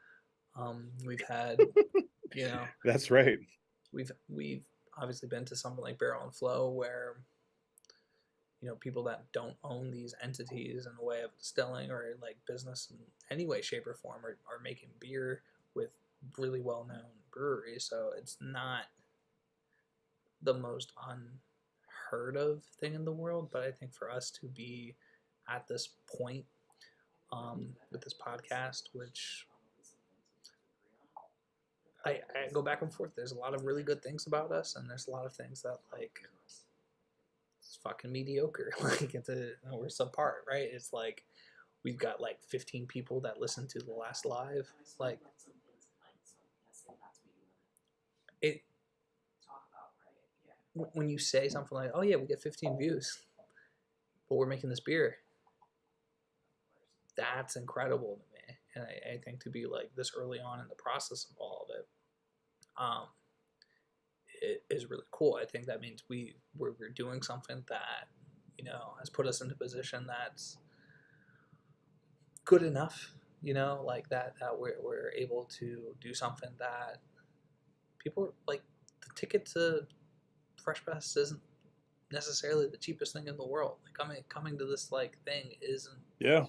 We've had, you know, that's right. we've obviously been to something like Barrel and Flow where people that don't own these entities in a way of distilling or like business in any way, shape, or form are making beer with really well known breweries. So it's not the most unheard of thing in the world, but I think for us to be at this point with this podcast, which I go back and forth. There's a lot of really good things about us, and there's a lot of things that like it's fucking mediocre. Like we're subpar, right? It's like we've got like 15 people that listen to the last live. Like it when you say something like, "Oh yeah, we get 15 views, but we're making this beer," that's incredible to me. And I think to be like this early on in the process of all of it, it is really cool. I think that means we're doing something that has put us into a position that's good enough. Like that we're able to do something that people like. The ticket to Fresh Fest isn't necessarily the cheapest thing in the world. Like coming to this like thing Yeah,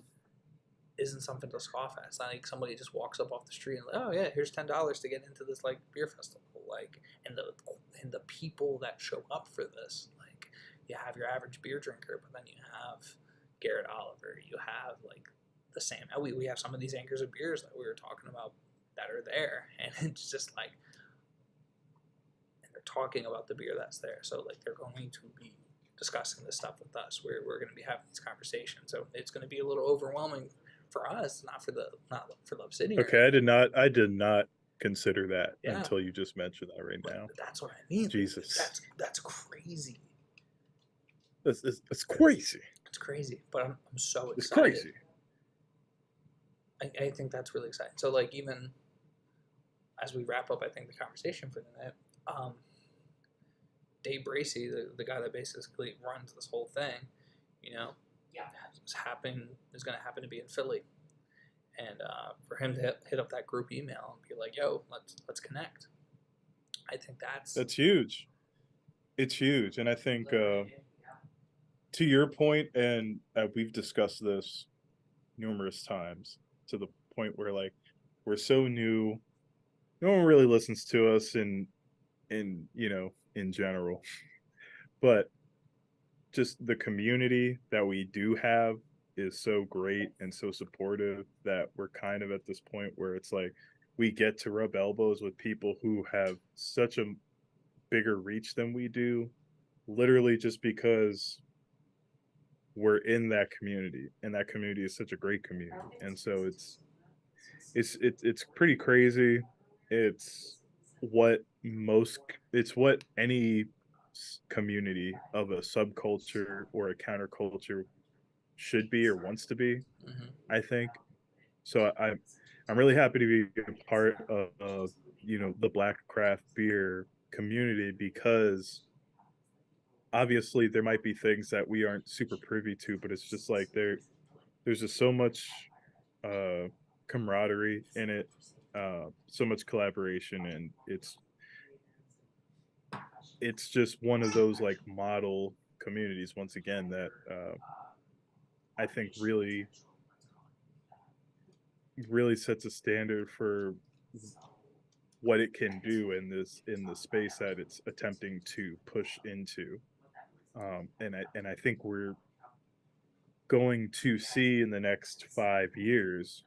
isn't something to scoff at. It's not like somebody just walks up off the street and like, oh yeah, here's $10 to get into this like beer festival. Like and the people that show up for this, like you have your average beer drinker, but then you have Garrett Oliver, you have like the same. We have some of these anchors of beers that we were talking about that are there, and it's just like, and they're talking about the beer that's there. So like they're going to be discussing this stuff with us. We're going to be having these conversations. So it's going to be a little overwhelming for us, not for the Obsidian. okay. I did not consider that until you just mentioned that right now. That's what I mean. Jesus, That's crazy. It's crazy. It's crazy, but I'm so excited. It's crazy. I think that's really exciting. So like even as we wrap up, I think the conversation for the night, Dave Bracey, the guy that basically runs this whole thing, is going to happen to be in Philly, and for him to hit up that group email and be like, "Yo, let's connect." I think that's huge. It's huge, and I think to your point, and we've discussed this numerous times to the point where like we're so new, no one really listens to us in general, but just the community that we do have is so great and so supportive that we're kind of at this point where it's like we get to rub elbows with people who have such a bigger reach than we do, literally just because we're in that community, and that community is such a great community. And so it's pretty crazy. It's what it's what any community of a subculture or a counterculture should be or wants to be, I think. So I'm really happy to be a part of the black craft beer community, because obviously there might be things that we aren't super privy to, but it's just like there's just so much camaraderie in it, so much collaboration, and it's just one of those like model communities once again that I think really sets a standard for what it can do in the space that it's attempting to push into. And I think we're going to see in the next 5 years,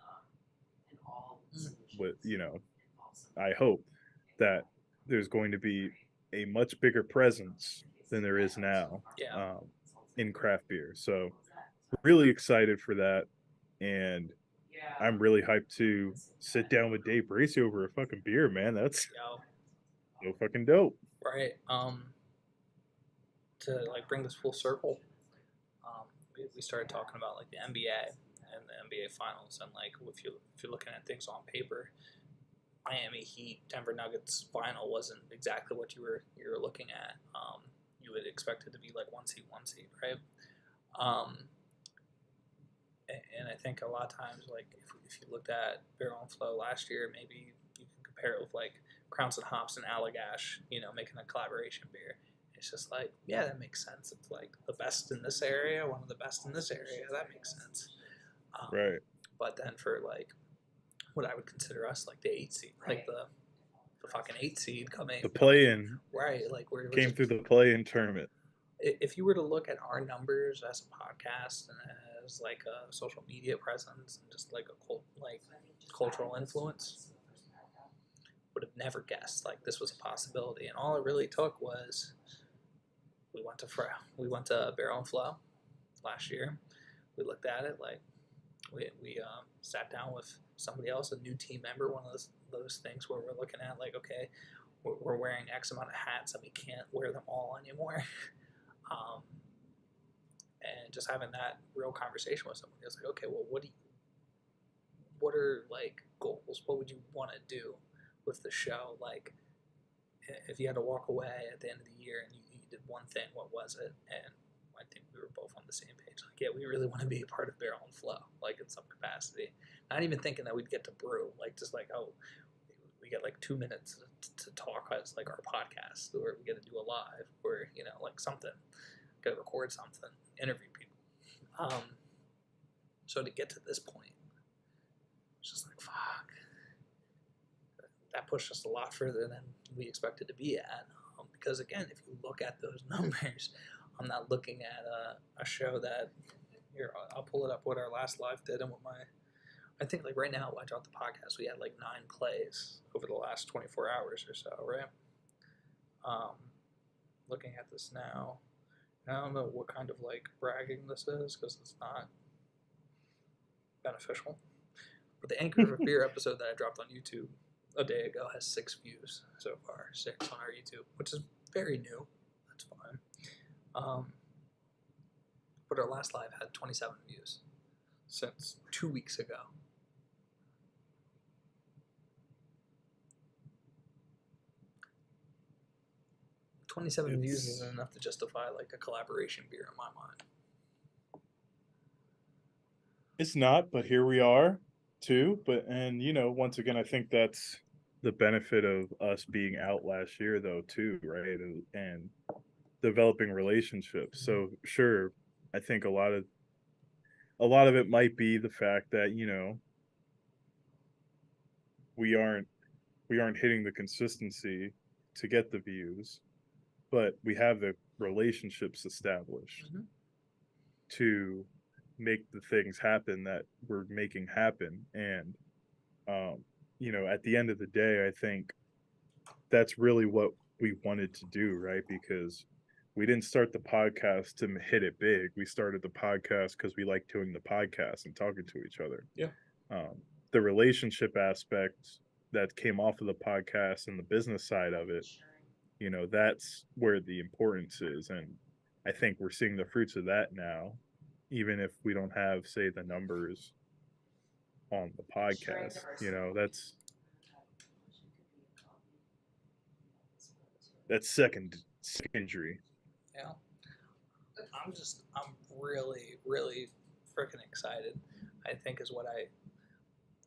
with I hope that there's going to be a much bigger presence than there is now, yeah. in craft beer. So really excited for that, and I'm really hyped to sit down with Dave Bracy over a fucking beer, man. That's Yo, so fucking dope. right. To like bring this full circle, we started talking about like the NBA and the NBA Finals, and like if you're looking at things on paper, Miami Heat Denver Nuggets final wasn't exactly what you were looking at. You would expect it to be like one seed, right? Um, and I think a lot of times, like if you looked at Barrel and Flow last year, maybe you can compare it with like Crowns and Hops and Allagash, making a collaboration beer. It's just like, yeah, that makes sense. It's like the best in this area, one of the best in this area. That makes sense. Right. But then for like what I would consider us like the 8 seed, like the fucking 8 seed coming, The play-in right? Like we're came just, through the play-in tournament. if you were to look at our numbers as a podcast and as like a social media presence and just like a cultural influence, would have never guessed like this was a possibility. And all it really took was we went to Barrel and Flow last year. We looked at it like we sat down with somebody else, a new team member, one of those things where we're looking at like, okay, we're wearing X amount of hats and we can't wear them all anymore. And just having that real conversation with somebody, it's like, okay, well, what are like goals? What would you want to do with the show? Like, if you had to walk away at the end of the year and you did one thing, what was it? And I think we were both on the same page. Like, yeah, we really want to be a part of Barrel and Flow, like in some capacity. Not even thinking that we'd get to brew, like just like, oh, we get like 2 minutes to talk as like our podcast, or we get to do a live, or like something, got to record something, interview people. So to get to this point, it's just like, fuck. That pushed us a lot further than we expected to be at. Because again, if you look at those numbers, I'm not looking at a show that, here, I'll pull it up what our last live did and what I think like right now, I dropped the podcast, we had like 9 plays over the last 24 hours or so, right? Looking at this now, I don't know what kind of like bragging this is because it's not beneficial. But the Anchor of a Beer episode that I dropped on YouTube a day ago has 6 views so far, 6 on our YouTube, which is very new. That's fine. But our last live had 27 views since 2 weeks ago. Twenty-seven views isn't enough to justify like a collaboration beer in my mind. It's not, but here we are too. And once again, I think that's the benefit of us being out last year though too, right? And developing relationships. So sure, I think a lot of it might be the fact that, we aren't hitting the consistency to get the views, but we have the relationships established to make the things happen that we're making happen. And at the end of the day, I think that's really what we wanted to do, right? Because we didn't start the podcast to hit it big. We started the podcast because we like doing the podcast and talking to each other. Yeah. The relationship aspect that came off of the podcast and the business side of it, that's where the importance is. And I think we're seeing the fruits of that now, even if we don't have, say, the numbers on the podcast. That's secondary. Yeah. I'm really, really freaking excited. I think is what I,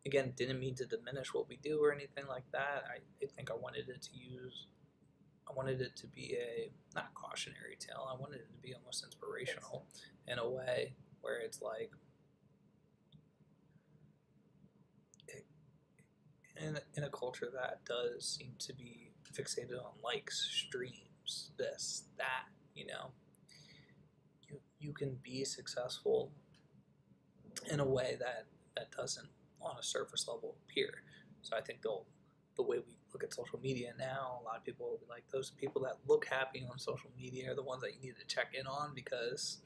again, didn't mean to diminish what we do or anything like that. I think I wanted it to be a, not cautionary tale, I wanted it to be almost inspirational in a way where it's like, in a culture that does seem to be fixated on likes, streams, this, that, you can be successful in a way that doesn't on a surface level appear. So I think the way we look at social media now, a lot of people will be like, those people that look happy on social media are the ones that you need to check in on because,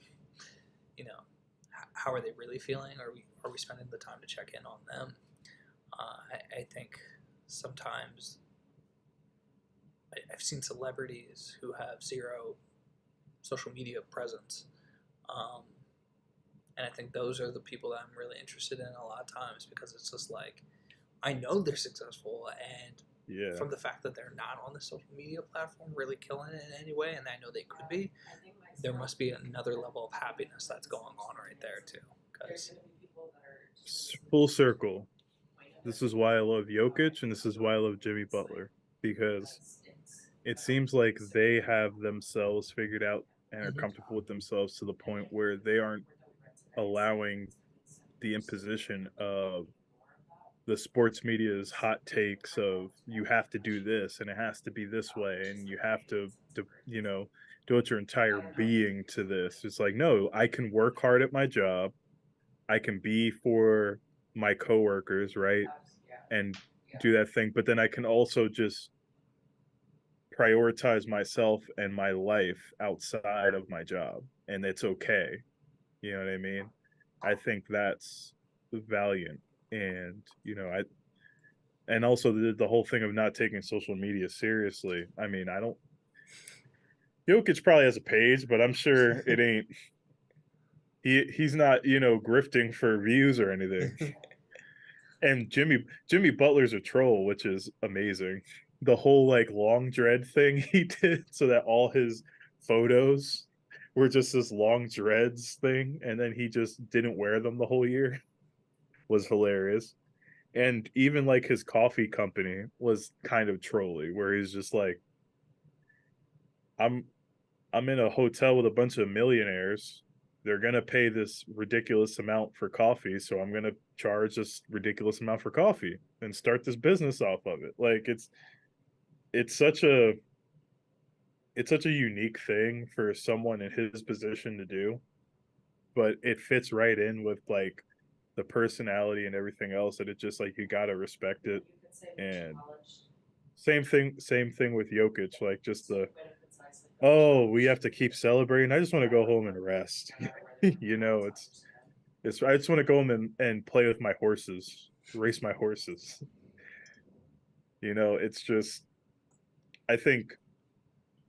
how are they really feeling? Are we spending the time to check in on them? I think sometimes I've seen celebrities who have zero social media presence, um, and I think those are the people that I'm really interested in a lot of times, because it's just like, I know they're successful, and Yeah. from the fact that they're not on the social media platform really killing it in any way, and I know they could be, there must be another level of happiness that's going on right there too. Because Full circle. This is why I love Jokic, and this is why I love Jimmy Butler, because it seems like they have themselves figured out and are comfortable with themselves to the point where they aren't allowing the imposition of the sports media's hot takes of you have to do this and it has to be this way and you have to devote your entire being to this. It's like, no, I can work hard at my job. I can be for my coworkers, right? And do that thing, but then I can also just prioritize myself and my life outside of my job, and it's okay. You know what I mean? I think that's valiant. And I and also the whole thing of not taking social media seriously. I mean, I don't Jokic probably has a page, but I'm sure it ain't he's not, grifting for views or anything. And Jimmy Butler's a troll, which is amazing. The whole like long dread thing he did so that all his photos were just this long dreads thing, and then he just didn't wear them the whole year was hilarious. And even like his coffee company was kind of trolly, where he's just like, I'm I'm in a hotel with a bunch of millionaires. They're gonna pay this ridiculous amount for coffee, so I'm gonna charge this ridiculous amount for coffee and start this business off of it. Like it's such a it's such a unique thing for someone in his position to do, but it fits right in with like the personality and everything else that it just like you gotta respect it. And same thing with Jokic, like just the oh, we have to keep celebrating. I just want to go home and rest. It's I just want to go home and play with my horses, race my horses. It's just I think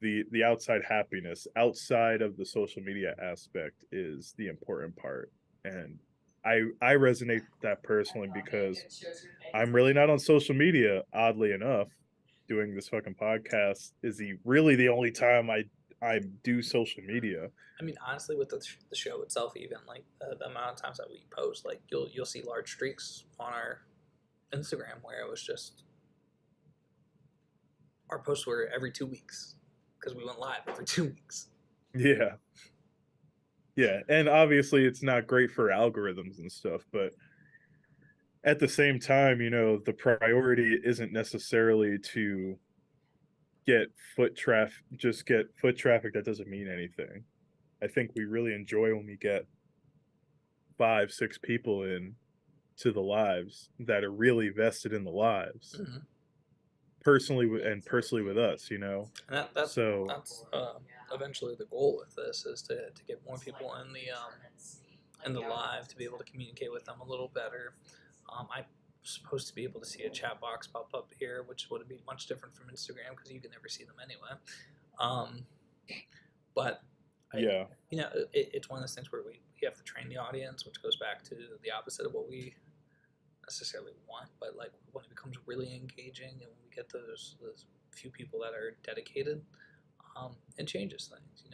the outside happiness outside of the social media aspect is the important part. And I resonate with that personally because I'm really not on social media, oddly enough. Doing this fucking podcast is really the only time I do social media. I mean, honestly, with the show itself, even like the amount of times that we post, like you'll see large streaks on our Instagram where it was just our posts were every 2 weeks because we went live every 2 weeks. Yeah. Yeah, and obviously it's not great for algorithms and stuff, but at the same time, the priority isn't necessarily to get foot traffic that doesn't mean anything. I think we really enjoy when we get 5, 6 people in to the lives that are really vested in the lives, Mm-hmm. personally with us. And that's So eventually the goal with this is to get more people in the live to be able to communicate with them a little better. I'm supposed to be able to see a chat box pop up here, which would be much different from Instagram because you can never see them anyway. But yeah, it's one of those things where we have to train the audience, which goes back to the opposite of what we necessarily want. But like when it becomes really engaging and when we get those few people that are dedicated, it changes things.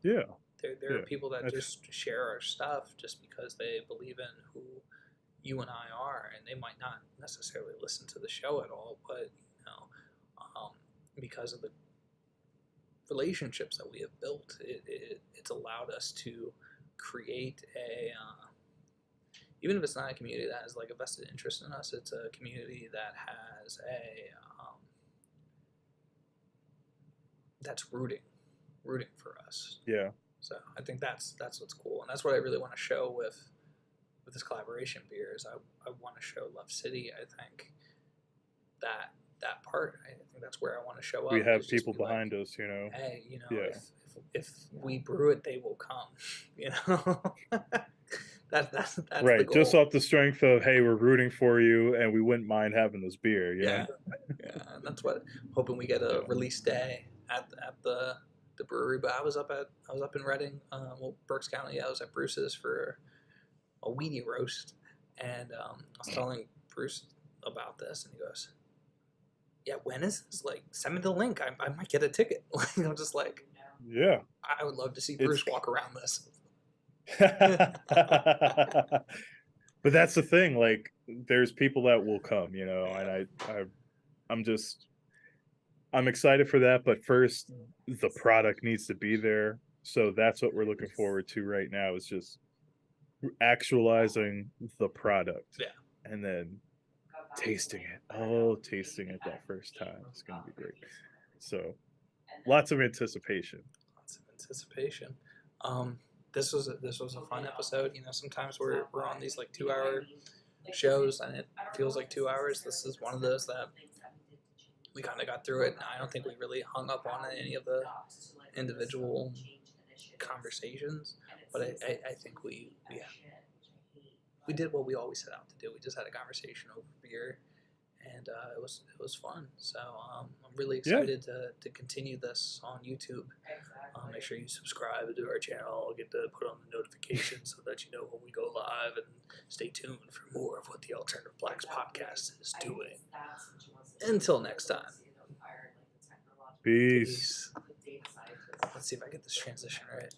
yeah, There are yeah. people that just share our stuff just because they believe in who you and I are, and they might not necessarily listen to the show at all, but because of the relationships that we have built, it's allowed us to create a even if it's not a community that has like a vested interest in us, it's a community that has a that's rooting for us. Yeah. So I think that's what's cool, and that's what I really want to show with this collaboration beer is I want to show Love City. I think that part. I think that's where I want to show up. We have people behind us, Hey, Yeah. if we brew it, they will come. That's the Right, goal. just off the strength of, hey, we're rooting for you, and we wouldn't mind having this beer. Yeah, yeah, and that's what hoping we get a release day at the brewery. But I was up in Reading, Berks County. I was at Bruce's for a weenie roast, and I was telling Bruce about this, and he goes, "Yeah, when is this? Like, send me the link. I might get a ticket." Like, I'm just like, Yeah. I would love to see It's- Bruce walk around this. But that's the thing, like, there's people that will come, and I'm just I'm excited for that, but first the product needs to be there. So that's what we're looking forward to right now, is just actualizing the product. Yeah. And then tasting it. Oh, tasting it that first time. It's gonna be great. So lots of anticipation. Lots of anticipation. This was a fun episode. Sometimes we're on these like 2-hour shows, and it feels like 2 hours. This is one of those that we kind of got through it. And I don't think we really hung up on any of the individual conversations, but I think we did what we always set out to do. We just had a conversation over beer, and it was fun. So I'm really excited to continue this on YouTube. Make sure you subscribe to our channel, get to put on the notifications so that you know when we go live, and stay tuned for more of what the Alternative Blacks podcast is doing. Until next time. Peace. Let's see if I get this transition right.